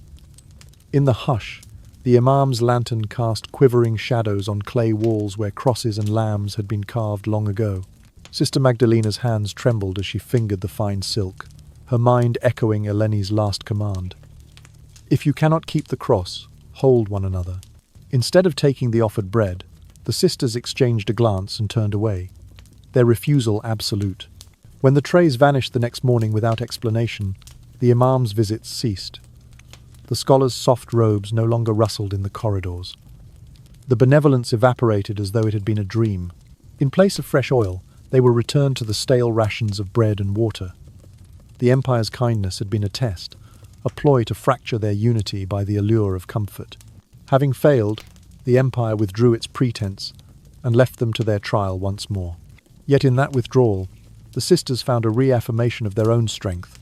In the hush, the imam's lantern cast quivering shadows on clay walls where crosses and lambs had been carved long ago. Sister Magdalena's hands trembled as she fingered the fine silk, her mind echoing Eleni's last command. "If you cannot keep the cross, hold one another." Instead of taking the offered bread, the sisters exchanged a glance and turned away, their refusal absolute. When the trays vanished the next morning without explanation, the imam's visits ceased. The scholars' soft robes no longer rustled in the corridors. The benevolence evaporated as though it had been a dream. In place of fresh oil, they were returned to the stale rations of bread and water. The Empire's kindness had been a test, a ploy to fracture their unity by the allure of comfort. Having failed, the Empire withdrew its pretense and left them to their trial once more. Yet in that withdrawal, the sisters found a reaffirmation of their own strength.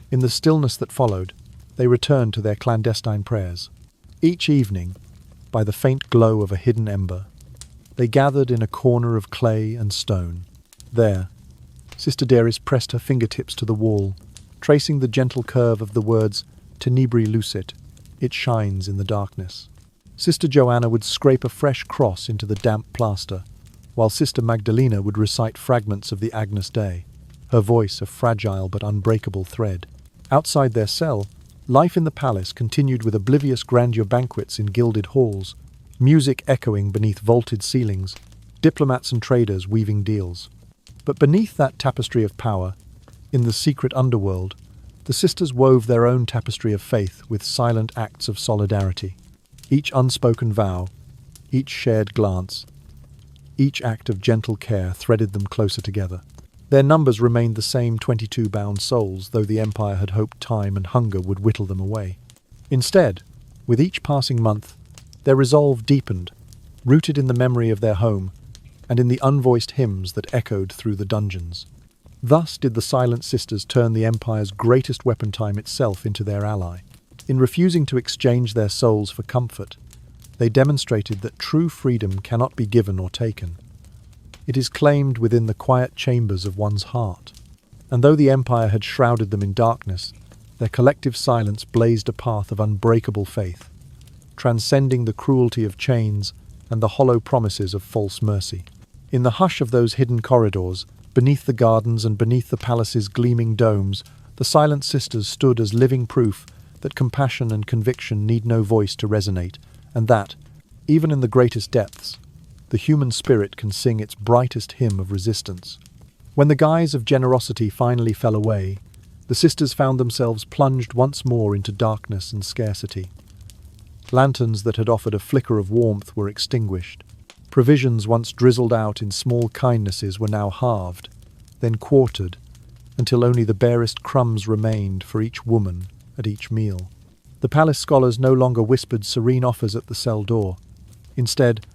In the stillness that followed, they returned to their clandestine prayers. Each evening, by the faint glow of a hidden ember, they gathered in a corner of clay and stone. There, Sister Dearis pressed her fingertips to the wall, tracing the gentle curve of the words "Tenebri lucet," it shines in the darkness. Sister Joanna would scrape a fresh cross into the damp plaster, while Sister Magdalena would recite fragments of the Agnus Dei, her voice a fragile but unbreakable thread. Outside their cell, life in the palace continued with oblivious grandeur banquets in gilded halls, music echoing beneath vaulted ceilings, diplomats and traders weaving deals. But beneath that tapestry of power, in the secret underworld, the sisters wove their own tapestry of faith with silent acts of solidarity. Each unspoken vow, each shared glance, each act of gentle care threaded them closer together. Their numbers remained the same 22 bound souls, though the empire had hoped time and hunger would whittle them away. Instead, with each passing month, their resolve deepened, rooted in the memory of their home and in the unvoiced hymns that echoed through the dungeons. Thus did the Silent Sisters turn the Empire's greatest weapon, time itself, into their ally. In refusing to exchange their souls for comfort, they demonstrated that true freedom cannot be given or taken. It is claimed within the quiet chambers of one's heart. And though the Empire had shrouded them in darkness, their collective silence blazed a path of unbreakable faith, transcending the cruelty of chains and the hollow promises of false mercy. In the hush of those hidden corridors, beneath the gardens and beneath the palace's gleaming domes, the Silent Sisters stood as living proof that compassion and conviction need no voice to resonate, and that, even in the greatest depths, the human spirit can sing its brightest hymn of resistance. When the guise of generosity finally fell away, the sisters found themselves plunged once more into darkness and scarcity. Lanterns that had offered a flicker of warmth were extinguished. Provisions once drizzled out in small kindnesses were now halved, then quartered, until only the barest crumbs remained for each woman at each meal. The palace scholars no longer whispered serene offers at the cell door. Instead,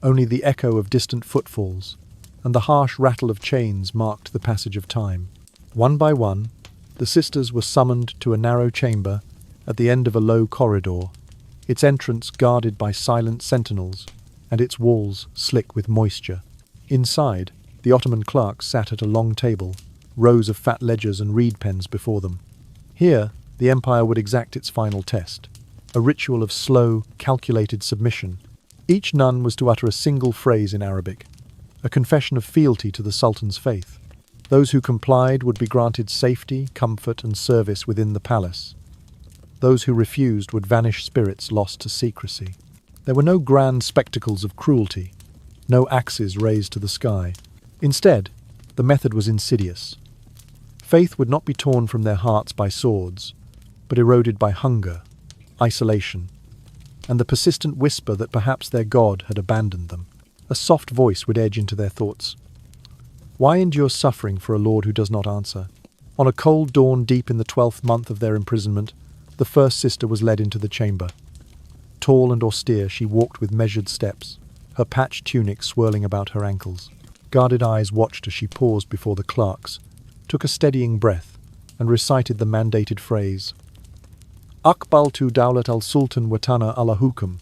only the echo of distant footfalls and the harsh rattle of chains marked the passage of time. One by one, the sisters were summoned to a narrow chamber at the end of a low corridor, its entrance guarded by silent sentinels and its walls slick with moisture. Inside, the Ottoman clerks sat at a long table, rows of fat ledgers and reed pens before them. Here, the empire would exact its final test, a ritual of slow, calculated submission. Each nun was to utter a single phrase in Arabic, a confession of fealty to the Sultan's faith. Those who complied would be granted safety, comfort, and service within the palace. Those who refused would vanish spirits lost to secrecy. There were no grand spectacles of cruelty, no axes raised to the sky. Instead, the method was insidious. Faith would not be torn from their hearts by swords, but eroded by hunger, isolation, and the persistent whisper that perhaps their God had abandoned them. A soft voice would edge into their thoughts. Why endure suffering for a Lord who does not answer? On a cold dawn deep in the 12th month of their imprisonment, the first sister was led into the chamber. Tall and austere, she walked with measured steps, her patched tunic swirling about her ankles. Guarded eyes watched as she paused before the clerks, took a steadying breath, and recited the mandated phrase, Aqbal tu dawlat al-Sultan watana ala hukum.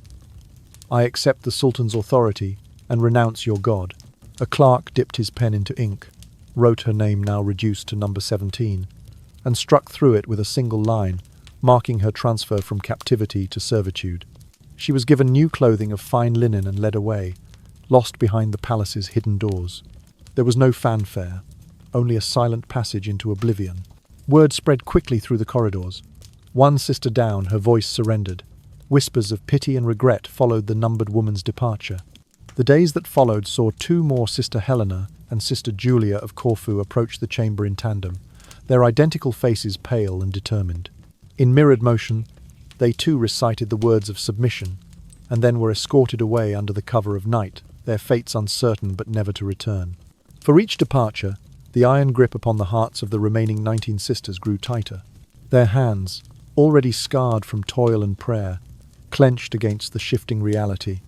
I accept the Sultan's authority and renounce your God. A clerk dipped his pen into ink, wrote her name, now reduced to number 17, and struck through it with a single line, marking her transfer from captivity to servitude. She was given new clothing of fine linen and led away, lost behind the palace's hidden doors. There was no fanfare, only a silent passage into oblivion. Word spread quickly through the corridors. One sister down, her voice surrendered. Whispers of pity and regret followed the numbered woman's departure. The days that followed saw two more, Sister Helena and Sister Julia of Corfu, approach the chamber in tandem, their identical faces pale and determined. In mirrored motion, they too recited the words of submission, and then were escorted away under the cover of night, their fates uncertain but never to return. For each departure, the iron grip upon the hearts of the remaining 19 sisters grew tighter. Their hands, already scarred from toil and prayer, clenched against the shifting reality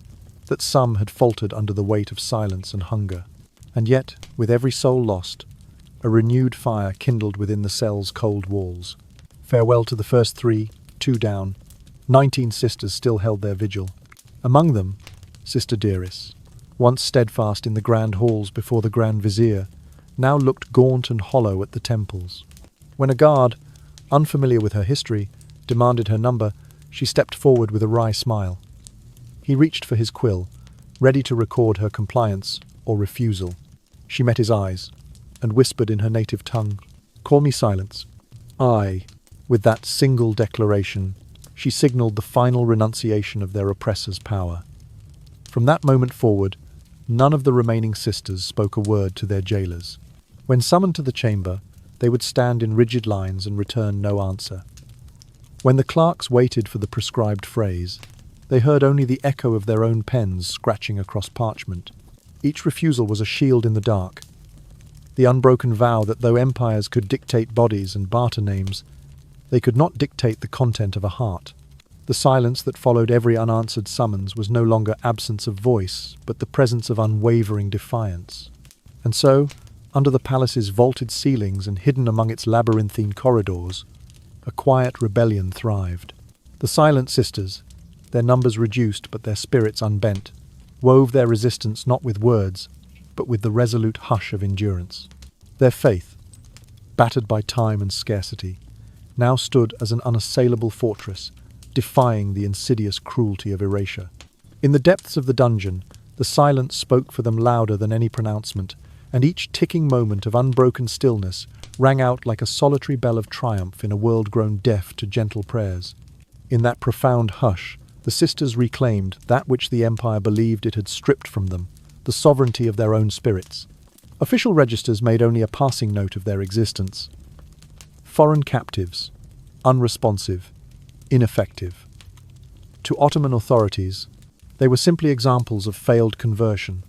that some had faltered under the weight of silence and hunger. And yet, with every soul lost, a renewed fire kindled within the cell's cold walls. Farewell to the first 3, 2 down. 19 sisters still held their vigil. Among them, Sister Dearis, once steadfast in the grand halls before the Grand Vizier, now looked gaunt and hollow at the temples. When a guard, unfamiliar with her history, demanded her number, she stepped forward with a wry smile. He reached for his quill, ready to record her compliance or refusal. She met his eyes and whispered in her native tongue, "Call me Silence." Aye, with that single declaration, she signalled the final renunciation of their oppressor's power. From that moment forward, none of the remaining sisters spoke a word to their jailers. When summoned to the chamber, they would stand in rigid lines and return no answer. When the clerks waited for the prescribed phrase, they heard only the echo of their own pens scratching across parchment. Each refusal was a shield in the dark, the unbroken vow that though empires could dictate bodies and barter names, they could not dictate the content of a heart. The silence that followed every unanswered summons was no longer absence of voice, but the presence of unwavering defiance. And so, under the palace's vaulted ceilings and hidden among its labyrinthine corridors, a quiet rebellion thrived. The silent sisters, their numbers reduced but their spirits unbent, wove their resistance not with words, but with the resolute hush of endurance. Their faith, battered by time and scarcity, now stood as an unassailable fortress, defying the insidious cruelty of erasure. In the depths of the dungeon, the silence spoke for them louder than any pronouncement, and each ticking moment of unbroken stillness rang out like a solitary bell of triumph in a world grown deaf to gentle prayers. In that profound hush, the sisters reclaimed that which the empire believed it had stripped from them, the sovereignty of their own spirits. Official registers made only a passing note of their existence. Foreign captives, unresponsive, ineffective. To Ottoman authorities, they were simply examples of failed conversion,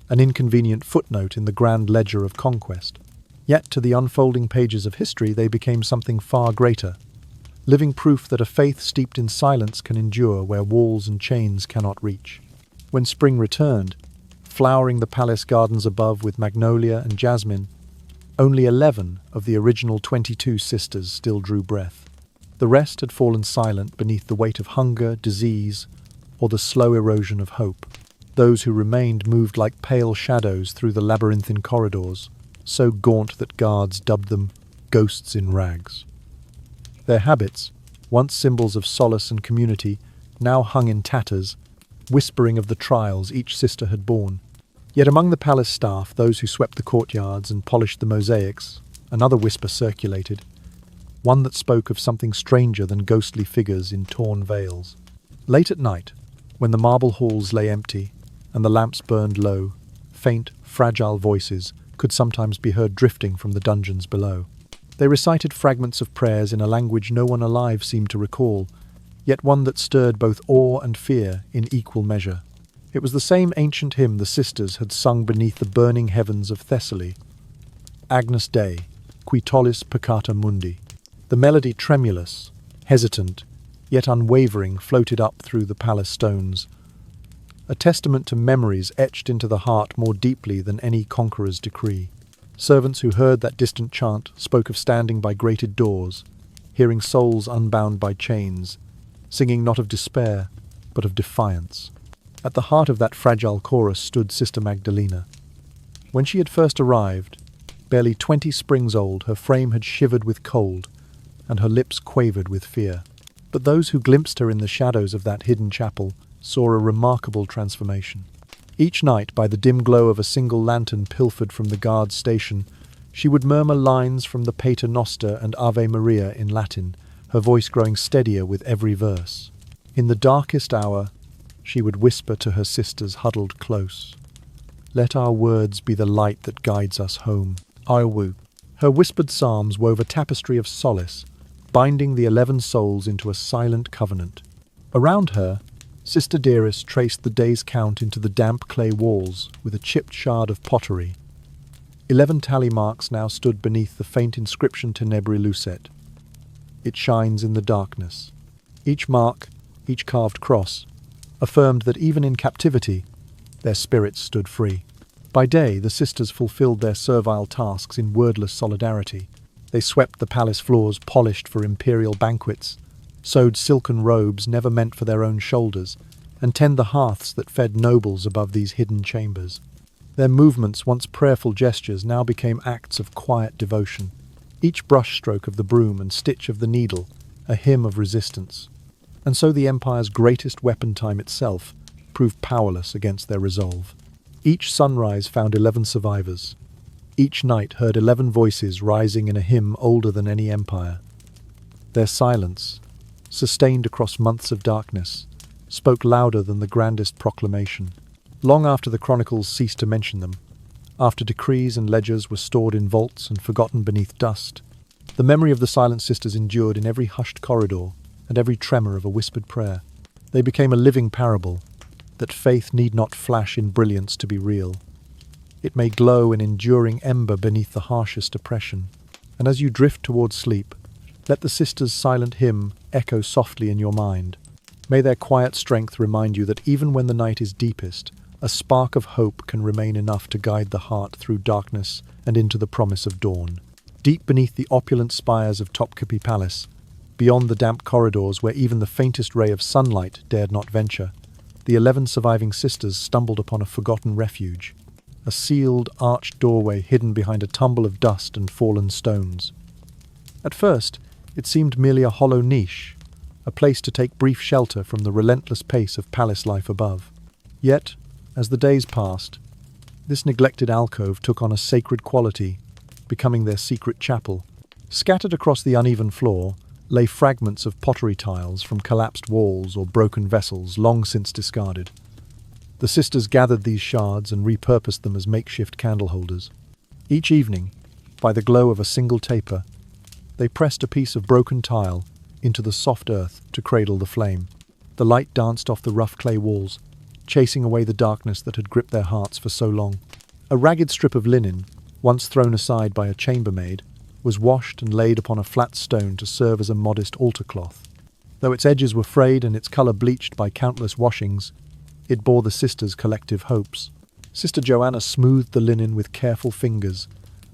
an inconvenient footnote in the grand ledger of conquest. Yet to the unfolding pages of history they became something far greater, living proof that a faith steeped in silence can endure where walls and chains cannot reach. When spring returned, flowering the palace gardens above with magnolia and jasmine, only 11 of the original 22 sisters still drew breath. The rest had fallen silent beneath the weight of hunger, disease, or the slow erosion of hope. Those who remained moved like pale shadows through the labyrinthine corridors, so gaunt that guards dubbed them ghosts in rags. Their habits, once symbols of solace and community, now hung in tatters, whispering of the trials each sister had borne. Yet among the palace staff, those who swept the courtyards and polished the mosaics, another whisper circulated, one that spoke of something stranger than ghostly figures in torn veils. Late at night, when the marble halls lay empty and the lamps burned low, faint, fragile voices could sometimes be heard drifting from the dungeons below. They recited fragments of prayers in a language no one alive seemed to recall, yet one that stirred both awe and fear in equal measure. It was the same ancient hymn the sisters had sung beneath the burning heavens of Thessaly, Agnus Dei, qui tollis peccata mundi. The melody, tremulous, hesitant, yet unwavering, floated up through the palace stones, a testament to memories etched into the heart more deeply than any conqueror's decree. Servants who heard that distant chant spoke of standing by grated doors, hearing souls unbound by chains, singing not of despair, but of defiance. At the heart of that fragile chorus stood Sister Magdalena. When she had first arrived, barely 20 springs old, her frame had shivered with cold, and her lips quavered with fear. But those who glimpsed her in the shadows of that hidden chapel saw a remarkable transformation. Each night, by the dim glow of a single lantern pilfered from the guard's station, she would murmur lines from the Pater Noster and Ave Maria in Latin, her voice growing steadier with every verse. In the darkest hour, she would whisper to her sisters huddled close, "Let our words be the light that guides us home." Arwu. Her whispered psalms wove a tapestry of solace, binding the 11 souls into a silent covenant. Around her, Sister Dearis traced the day's count into the damp clay walls with a chipped shard of pottery. 11 tally marks now stood beneath the faint inscription Tenebri Lucet. It shines in the darkness. Each mark, each carved cross, affirmed that even in captivity, their spirits stood free. By day, the sisters fulfilled their servile tasks in wordless solidarity. They swept the palace floors polished for imperial banquets, sewed silken robes never meant for their own shoulders, and tend the hearths that fed nobles above these hidden chambers. Their movements, once prayerful gestures, now became acts of quiet devotion. Each brushstroke of the broom and stitch of the needle, a hymn of resistance. And so the Empire's greatest weapon, time itself, proved powerless against their resolve. Each sunrise found 11 survivors. Each night heard 11 voices rising in a hymn older than any empire. Their silence, sustained across months of darkness, spoke louder than the grandest proclamation. Long after the chronicles ceased to mention them, after decrees and ledgers were stored in vaults and forgotten beneath dust, the memory of the silent sisters endured in every hushed corridor and every tremor of a whispered prayer. They became a living parable, that faith need not flash in brilliance to be real. It may glow an enduring ember beneath the harshest oppression. And as you drift towards sleep, let the sisters' silent hymn echo softly in your mind. May their quiet strength remind you that even when the night is deepest, a spark of hope can remain enough to guide the heart through darkness and into the promise of dawn. Deep beneath the opulent spires of Topkapi Palace, beyond the damp corridors where even the faintest ray of sunlight dared not venture, the 11 surviving sisters stumbled upon a forgotten refuge, a sealed, arched doorway hidden behind a tumble of dust and fallen stones. At first, it seemed merely a hollow niche, a place to take brief shelter from the relentless pace of palace life above. Yet, as the days passed, this neglected alcove took on a sacred quality, becoming their secret chapel. Scattered across the uneven floor lay fragments of pottery tiles from collapsed walls or broken vessels long since discarded. The sisters gathered these shards and repurposed them as makeshift candle holders. Each evening, by the glow of a single taper, they pressed a piece of broken tile into the soft earth to cradle the flame. The light danced off the rough clay walls, chasing away the darkness that had gripped their hearts for so long. A ragged strip of linen, once thrown aside by a chambermaid, was washed and laid upon a flat stone to serve as a modest altar cloth. Though its edges were frayed and its colour bleached by countless washings, it bore the sisters' collective hopes. Sister Joanna smoothed the linen with careful fingers,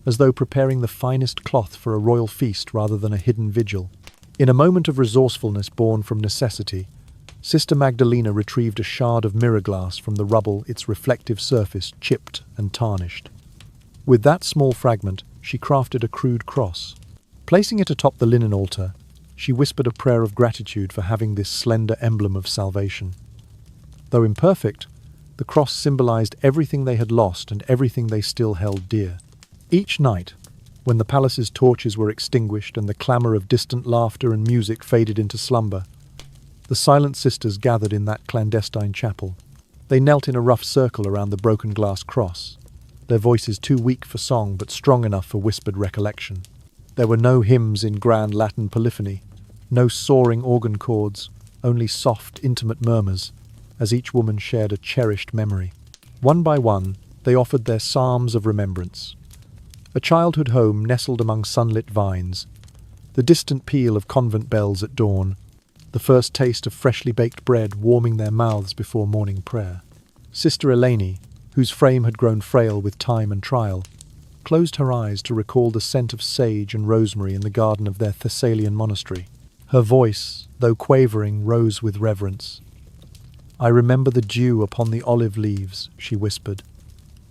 as though preparing the finest cloth for a royal feast rather than a hidden vigil. In a moment of resourcefulness born from necessity, Sister Magdalena retrieved a shard of mirror glass from the rubble, its reflective surface chipped and tarnished. With that small fragment, she crafted a crude cross. Placing it atop the linen altar, she whispered a prayer of gratitude for having this slender emblem of salvation. Though imperfect, the cross symbolized everything they had lost and everything they still held dear. Each night, when the palace's torches were extinguished and the clamor of distant laughter and music faded into slumber, the silent sisters gathered in that clandestine chapel. They knelt in a rough circle around the broken glass cross, their voices too weak for song but strong enough for whispered recollection. There were no hymns in grand Latin polyphony, no soaring organ chords, only soft, intimate murmurs, as each woman shared a cherished memory. One by one, they offered their psalms of remembrance. A childhood home nestled among sunlit vines, the distant peal of convent bells at dawn, the first taste of freshly baked bread warming their mouths before morning prayer. Sister Eleni, whose frame had grown frail with time and trial, closed her eyes to recall the scent of sage and rosemary in the garden of their Thessalian monastery. Her voice, though quavering, rose with reverence. "I remember the dew upon the olive leaves," she whispered,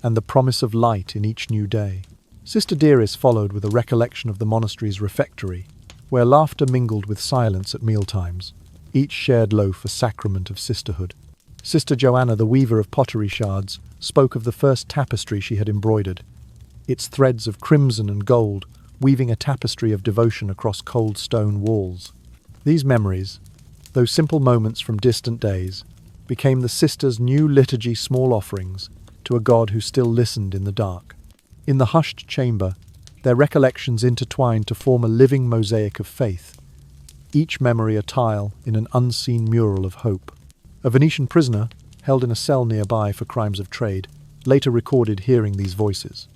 "and the promise of light in each new day." Sister Dearis followed with a recollection of the monastery's refectory, where laughter mingled with silence at mealtimes, each shared loaf a sacrament of sisterhood. Sister Joanna, the weaver of pottery shards, spoke of the first tapestry she had embroidered, its threads of crimson and gold weaving a tapestry of devotion across cold stone walls. These memories, though simple moments from distant days, became the sisters' new liturgy small offerings to a God who still listened in the dark. In the hushed chamber, their recollections intertwined to form a living mosaic of faith, each memory a tile in an unseen mural of hope. A Venetian prisoner, held in a cell nearby for crimes of trade, later recorded hearing these voices.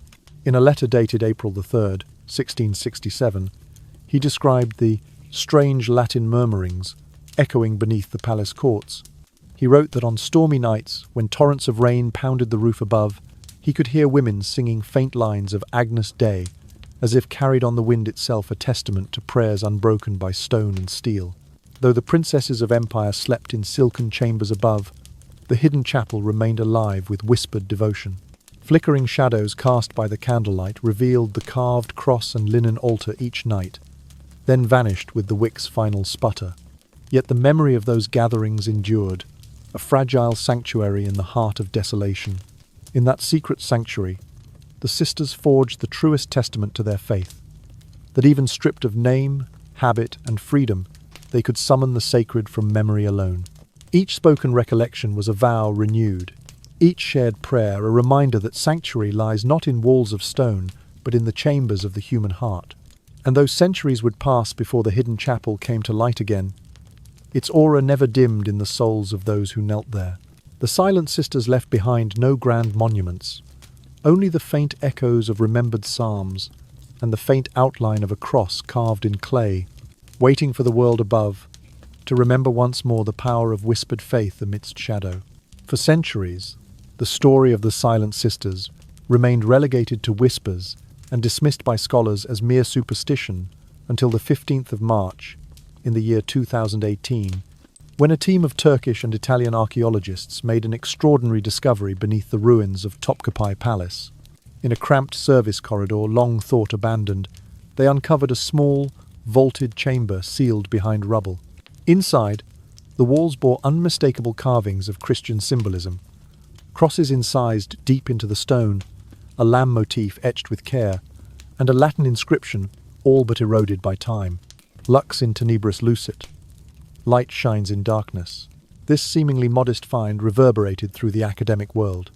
In a letter dated April 3rd, 1667, he described the strange Latin murmurings echoing beneath the palace courts. He wrote that on stormy nights, when torrents of rain pounded the roof above, he could hear women singing faint lines of Agnus Dei, as if carried on the wind itself, a testament to prayers unbroken by stone and steel. Though the princesses of empire slept in silken chambers above, the hidden chapel remained alive with whispered devotion. Flickering shadows cast by the candlelight revealed the carved cross and linen altar each night, then vanished with the wick's final sputter. Yet the memory of those gatherings endured, a fragile sanctuary in the heart of desolation. In that secret sanctuary, the sisters forged the truest testament to their faith, that even stripped of name, habit, and freedom, they could summon the sacred from memory alone. Each spoken recollection was a vow renewed, each shared prayer a reminder that sanctuary lies not in walls of stone, but in the chambers of the human heart. And though centuries would pass before the hidden chapel came to light again, its aura never dimmed in the souls of those who knelt there. The silent sisters left behind no grand monuments, Only the faint echoes of remembered psalms and the faint outline of a cross carved in clay, waiting for the world above to remember once more the power of whispered faith amidst shadow. For centuries, the story of the Silent Sisters remained relegated to whispers and dismissed by scholars as mere superstition until the 15th of March, in the year 2018, when a team of Turkish and Italian archaeologists made an extraordinary discovery beneath the ruins of Topkapi Palace. In a cramped service corridor long thought abandoned, they uncovered a small, vaulted chamber sealed behind rubble. Inside, the walls bore unmistakable carvings of Christian symbolism. Crosses incised deep into the stone, a lamb motif etched with care, and a Latin inscription all but eroded by time. Lux in tenebris lucet. Light shines in darkness. This seemingly modest find reverberated through the academic world.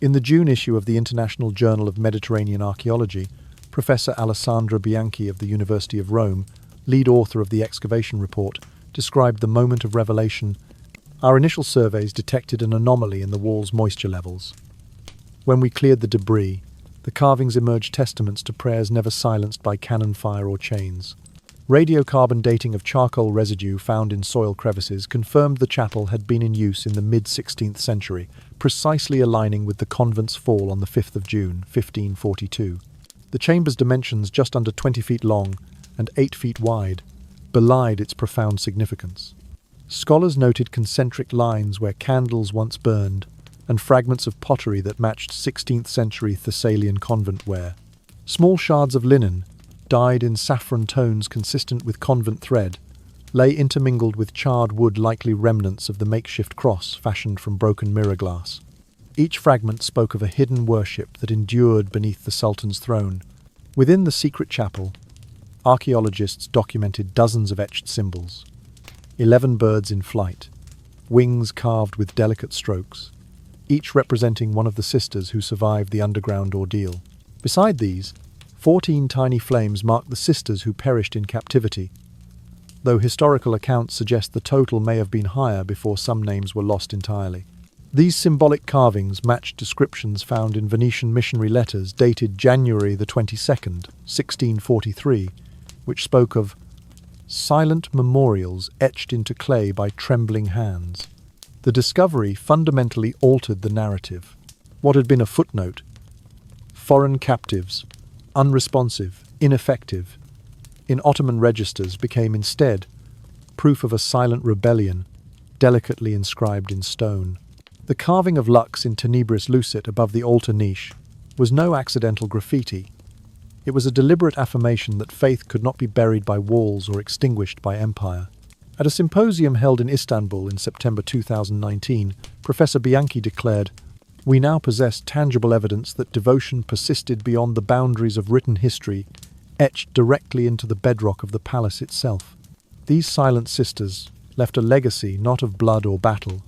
In the June issue of the International Journal of Mediterranean Archaeology, Professor Alessandra Bianchi of the University of Rome, lead author of the excavation report, described the moment of revelation. Our initial surveys detected an anomaly in the wall's moisture levels. When we cleared the debris, the carvings emerged testaments to prayers never silenced by cannon fire or chains. Radiocarbon dating of charcoal residue found in soil crevices confirmed the chapel had been in use in the mid-16th century, precisely aligning with the convent's fall on the 5th of June, 1542. The chamber's dimensions, just under 20 feet long and 8 feet wide, belied its profound significance. Scholars noted concentric lines where candles once burned and fragments of pottery that matched 16th century Thessalian convent ware. Small shards of linen, dyed in saffron tones consistent with convent thread, lay intermingled with charred wood, likely remnants of the makeshift cross fashioned from broken mirror glass. Each fragment spoke of a hidden worship that endured beneath the Sultan's throne. Within the secret chapel, archaeologists documented dozens of etched symbols. 11 birds in flight, wings carved with delicate strokes, each representing one of the sisters who survived the underground ordeal. Beside these, 14 tiny flames mark the sisters who perished in captivity, though historical accounts suggest the total may have been higher before some names were lost entirely. These symbolic carvings matched descriptions found in Venetian missionary letters dated January the 22nd, 1643, which spoke of silent memorials etched into clay by trembling hands. The discovery fundamentally altered the narrative. What had been a footnote, foreign captives, unresponsive, ineffective, in Ottoman registers became instead proof of a silent rebellion, delicately inscribed in stone. The carving of Lux in tenebris lucet above the altar niche was no accidental graffiti. It was a deliberate affirmation that faith could not be buried by walls or extinguished by empire. At a symposium held in Istanbul in September 2019, Professor Bianchi declared, "We now possess tangible evidence that devotion persisted beyond the boundaries of written history, etched directly into the bedrock of the palace itself." These silent sisters left a legacy not of blood or battle,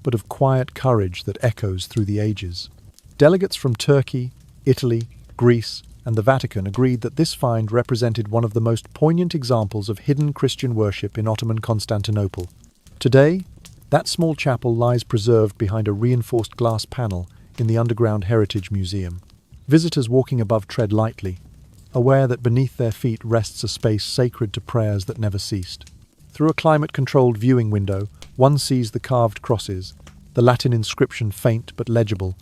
but of quiet courage that echoes through the ages. Delegates from Turkey, Italy, Greece, and the Vatican agreed that this find represented one of the most poignant examples of hidden Christian worship in Ottoman Constantinople. Today, that small chapel lies preserved behind a reinforced glass panel in the Underground Heritage Museum. Visitors walking above tread lightly, aware that beneath their feet rests a space sacred to prayers that never ceased. Through a climate-controlled viewing window, one sees the carved crosses, the Latin inscription faint but legible,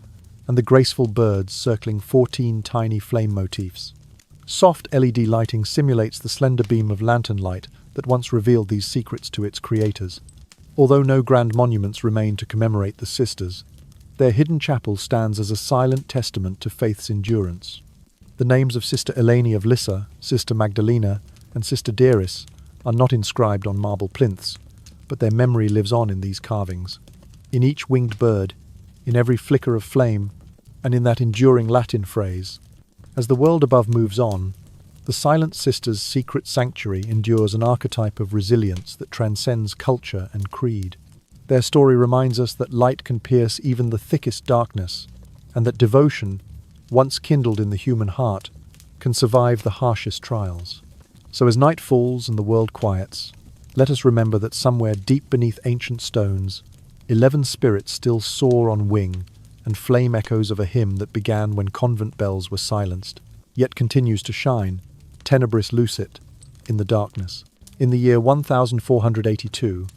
and the graceful birds circling 14 tiny flame motifs. Soft LED lighting simulates the slender beam of lantern light that once revealed these secrets to its creators. Although no grand monuments remain to commemorate the sisters, their hidden chapel stands as a silent testament to faith's endurance. The names of Sister Eleni of Lissa, Sister Magdalena, and Sister Dearis are not inscribed on marble plinths, but their memory lives on in these carvings. In each winged bird, in every flicker of flame, and in that enduring Latin phrase, as the world above moves on, the Silent Sisters' secret sanctuary endures an archetype of resilience that transcends culture and creed. Their story reminds us that light can pierce even the thickest darkness, and that devotion, once kindled in the human heart, can survive the harshest trials. So as night falls and the world quiets, let us remember that somewhere deep beneath ancient stones, 11 spirits still soar on wing, and flame echoes of a hymn that began when convent bells were silenced, yet continues to shine, tenebris lucet, in the darkness. In the year 1482,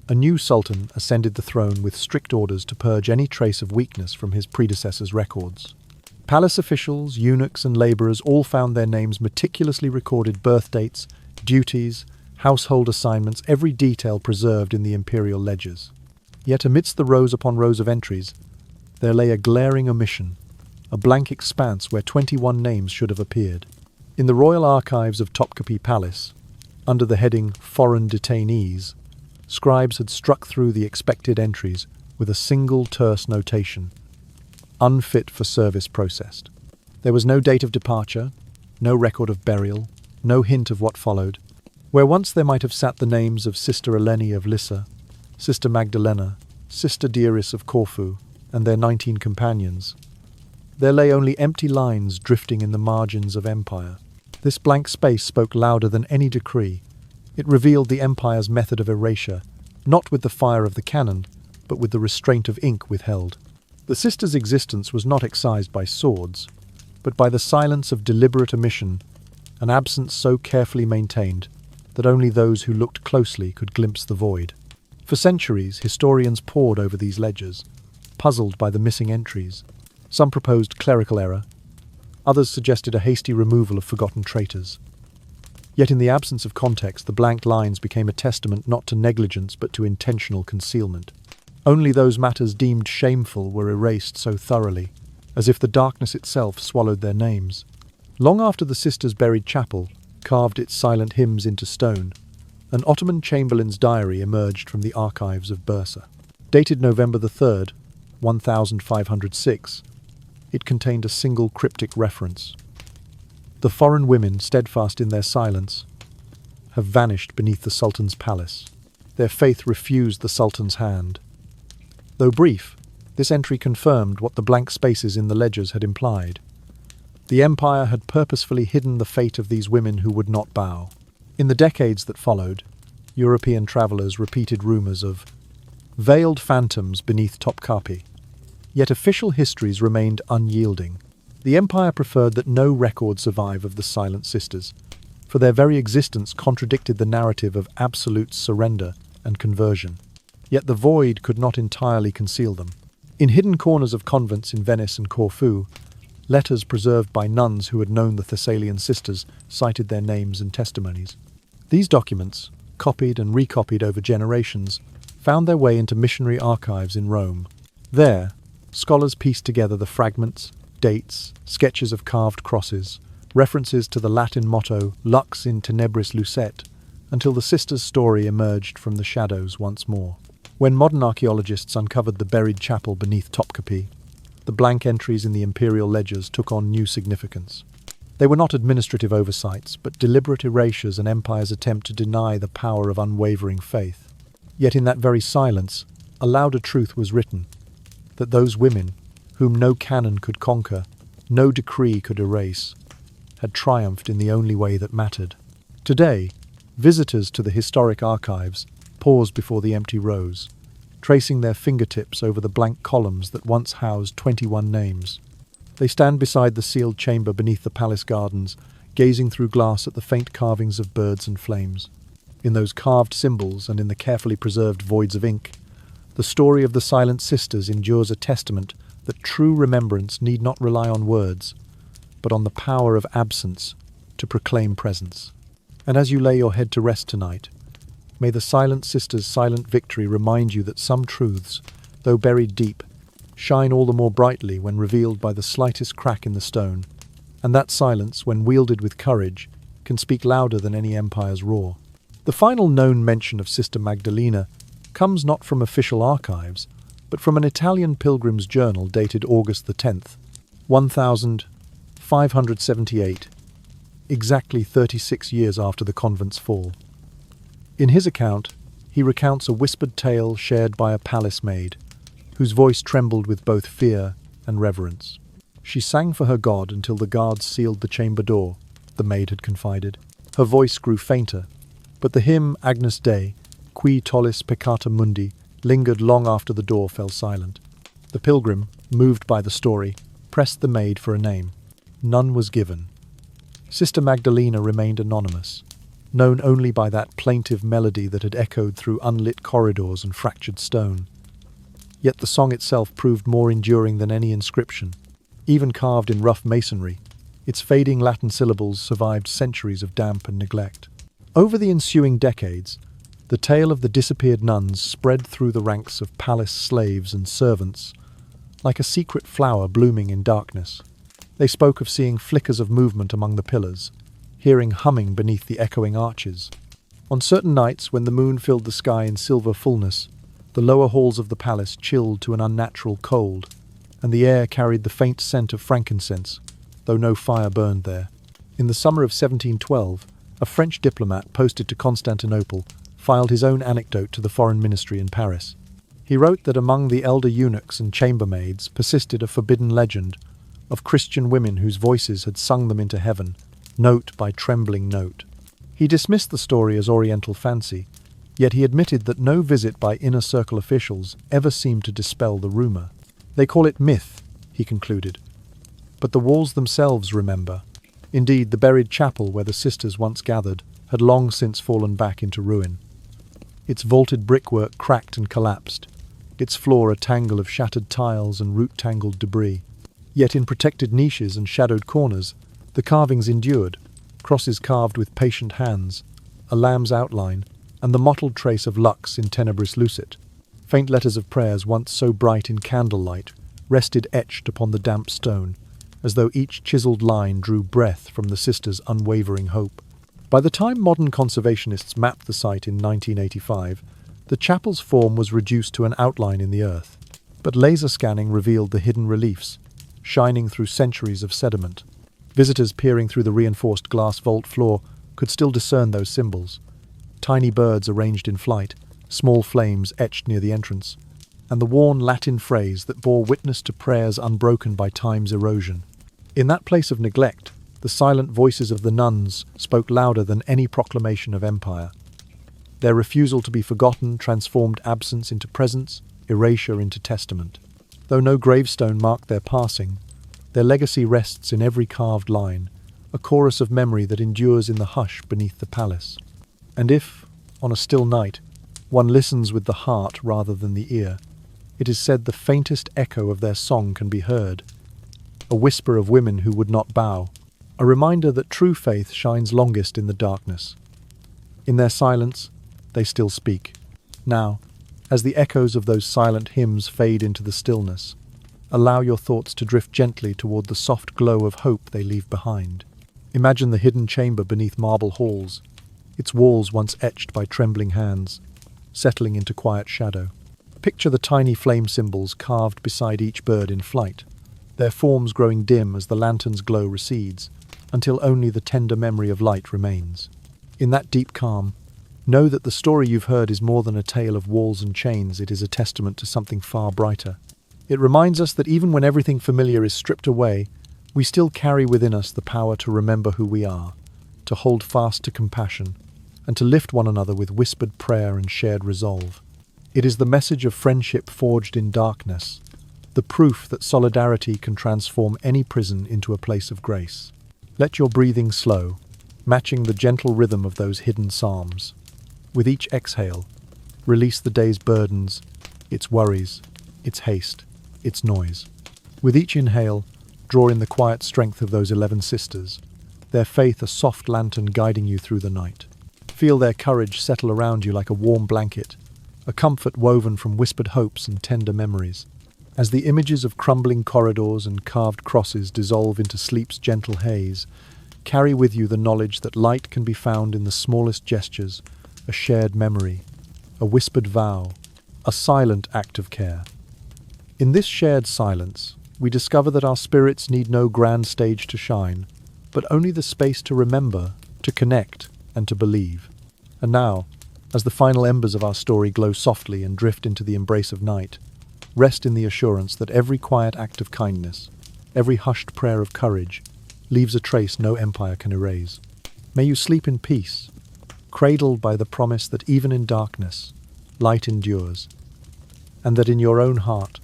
a new sultan ascended the throne with strict orders to purge any trace of weakness from his predecessor's records. Palace officials, eunuchs and labourers all found their names meticulously recorded, birth dates, duties, household assignments, every detail preserved in the imperial ledgers. Yet amidst the rows upon rows of entries, there lay a glaring omission, a blank expanse where 21 names should have appeared. In the royal archives of Topkapi Palace, under the heading Foreign Detainees, scribes had struck through the expected entries with a single terse notation: unfit for service processed. There was no date of departure, no record of burial, no hint of what followed. Where once there might have sat the names of Sister Eleni of Lissa, Sister Magdalena, Sister Dearis of Corfu, and their 19 companions, there lay only empty lines drifting in the margins of empire. This blank space spoke louder than any decree. It revealed the empire's method of erasure, not with the fire of the cannon, but with the restraint of ink withheld. The sisters' existence was not excised by swords, but by the silence of deliberate omission, an absence so carefully maintained that only those who looked closely could glimpse the void. For centuries, historians pored over these ledgers, puzzled by the missing entries. Some proposed clerical error, others suggested a hasty removal of forgotten traitors. Yet in the absence of context, the blank lines became a testament not to negligence but to intentional concealment. Only those matters deemed shameful were erased so thoroughly, as if the darkness itself swallowed their names. Long after the sisters' buried chapel carved its silent hymns into stone, an Ottoman chamberlain's diary emerged from the archives of Bursa. Dated November the 3rd, 1506, it contained a single cryptic reference: "The foreign women, steadfast in their silence, have vanished beneath the Sultan's palace. Their faith refused the Sultan's hand." Though brief, this entry confirmed what the blank spaces in the ledgers had implied. The empire had purposefully hidden the fate of these women who would not bow. In the decades that followed, European travellers repeated rumours of veiled phantoms beneath Topkapi, yet official histories remained unyielding. The empire preferred that no record survive of the silent sisters, for their very existence contradicted the narrative of absolute surrender and conversion. Yet the void could not entirely conceal them. In hidden corners of convents in Venice and Corfu, letters preserved by nuns who had known the Thessalian sisters cited their names and testimonies. These documents, copied and recopied over generations, found their way into missionary archives in Rome. There, scholars pieced together the fragments, dates, sketches of carved crosses, references to the Latin motto Lux in tenebris lucet, until the sisters' story emerged from the shadows once more. When modern archaeologists uncovered the buried chapel beneath Topkapi, the blank entries in the imperial ledgers took on new significance. They were not administrative oversights, but deliberate erasures, an empire's attempt to deny the power of unwavering faith. Yet in that very silence, a louder truth was written, that those women, whom no canon could conquer, no decree could erase, had triumphed in the only way that mattered. Today, visitors to the historic archives pause before the empty rows, tracing their fingertips over the blank columns that once housed 21 names. They stand beside the sealed chamber beneath the palace gardens, gazing through glass at the faint carvings of birds and flames. In those carved symbols and in the carefully preserved voids of ink, the story of the silent sisters endures a testament that true remembrance need not rely on words, but on the power of absence to proclaim presence. And as you lay your head to rest tonight, may the silent sisters' silent victory remind you that some truths, though buried deep, shine all the more brightly when revealed by the slightest crack in the stone, and that silence, when wielded with courage, can speak louder than any empire's roar. The final known mention of Sister Magdalena comes not from official archives, but from an Italian pilgrim's journal dated August the 10th, 1578, exactly 36 years after the convent's fall. In his account, he recounts a whispered tale shared by a palace maid, whose voice trembled with both fear and reverence. She sang for her God until the guards sealed the chamber door, the maid had confided. Her voice grew fainter, but the hymn Agnus Dei, Qui tollis peccata mundi, lingered long after the door fell silent. The pilgrim, moved by the story, pressed the maid for a name. None was given. Sister Magdalena remained anonymous, known only by that plaintive melody that had echoed through unlit corridors and fractured stone. Yet the song itself proved more enduring than any inscription. Even carved in rough masonry, its fading Latin syllables survived centuries of damp and neglect. Over the ensuing decades, the tale of the disappeared nuns spread through the ranks of palace slaves and servants, like a secret flower blooming in darkness. They spoke of seeing flickers of movement among the pillars, hearing humming beneath the echoing arches. On certain nights, when the moon filled the sky in silver fullness, the lower halls of the palace chilled to an unnatural cold, and the air carried the faint scent of frankincense, though no fire burned there. In the summer of 1712, a French diplomat posted to Constantinople filed his own anecdote to the foreign ministry in Paris. He wrote that among the elder eunuchs and chambermaids persisted a forbidden legend of Christian women whose voices had sung them into heaven, note by trembling note. He dismissed the story as Oriental fancy, yet he admitted that no visit by inner circle officials ever seemed to dispel the rumor. They call it myth, he concluded, but the walls themselves remember. Indeed, the buried chapel where the sisters once gathered had long since fallen back into ruin. Its vaulted brickwork cracked and collapsed, its floor a tangle of shattered tiles and root-tangled debris. Yet in protected niches and shadowed corners, the carvings endured, crosses carved with patient hands, a lamb's outline, and the mottled trace of lux in tenebris lucet. Faint letters of prayers once so bright in candlelight rested etched upon the damp stone, as though each chiselled line drew breath from the sisters' unwavering hope. By the time modern conservationists mapped the site in 1985, the chapel's form was reduced to an outline in the earth, but laser scanning revealed the hidden reliefs, shining through centuries of sediment. Visitors peering through the reinforced glass vault floor could still discern those symbols. Tiny birds arranged in flight, small flames etched near the entrance, and the worn Latin phrase that bore witness to prayers unbroken by time's erosion. In that place of neglect, the silent voices of the nuns spoke louder than any proclamation of empire. Their refusal to be forgotten transformed absence into presence, erasure into testament. Though no gravestone marked their passing, their legacy rests in every carved line, a chorus of memory that endures in the hush beneath the palace. And if, on a still night, one listens with the heart rather than the ear, it is said the faintest echo of their song can be heard, a whisper of women who would not bow, a reminder that true faith shines longest in the darkness. In their silence, they still speak. Now, as the echoes of those silent hymns fade into the stillness, allow your thoughts to drift gently toward the soft glow of hope they leave behind. Imagine the hidden chamber beneath marble halls, its walls once etched by trembling hands, settling into quiet shadow. Picture the tiny flame symbols carved beside each bird in flight, their forms growing dim as the lantern's glow recedes, until only the tender memory of light remains. In that deep calm, know that the story you've heard is more than a tale of walls and chains. It is a testament to something far brighter. It reminds us that even when everything familiar is stripped away, we still carry within us the power to remember who we are, to hold fast to compassion, and to lift one another with whispered prayer and shared resolve. It is the message of friendship forged in darkness, the proof that solidarity can transform any prison into a place of grace. Let your breathing slow, matching the gentle rhythm of those hidden psalms. With each exhale, release the day's burdens, its worries, its haste, its noise. With each inhale, draw in the quiet strength of those 11 sisters, their faith a soft lantern guiding you through the night. Feel their courage settle around you like a warm blanket, a comfort woven from whispered hopes and tender memories. As the images of crumbling corridors and carved crosses dissolve into sleep's gentle haze, carry with you the knowledge that light can be found in the smallest gestures, a shared memory, a whispered vow, a silent act of care. In this shared silence, we discover that our spirits need no grand stage to shine, but only the space to remember, to connect, and to believe. And now, as the final embers of our story glow softly and drift into the embrace of night, rest in the assurance that every quiet act of kindness, every hushed prayer of courage, leaves a trace no empire can erase. May you sleep in peace, cradled by the promise that even in darkness, light endures, and that in your own heart,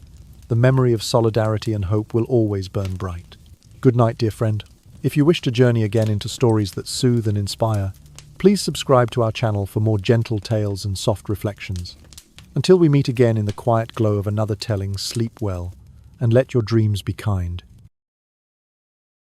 the memory of solidarity and hope will always burn bright. Good night, dear friend. If you wish to journey again into stories that soothe and inspire, please subscribe to our channel for more gentle tales and soft reflections. Until we meet again in the quiet glow of another telling, sleep well, and let your dreams be kind.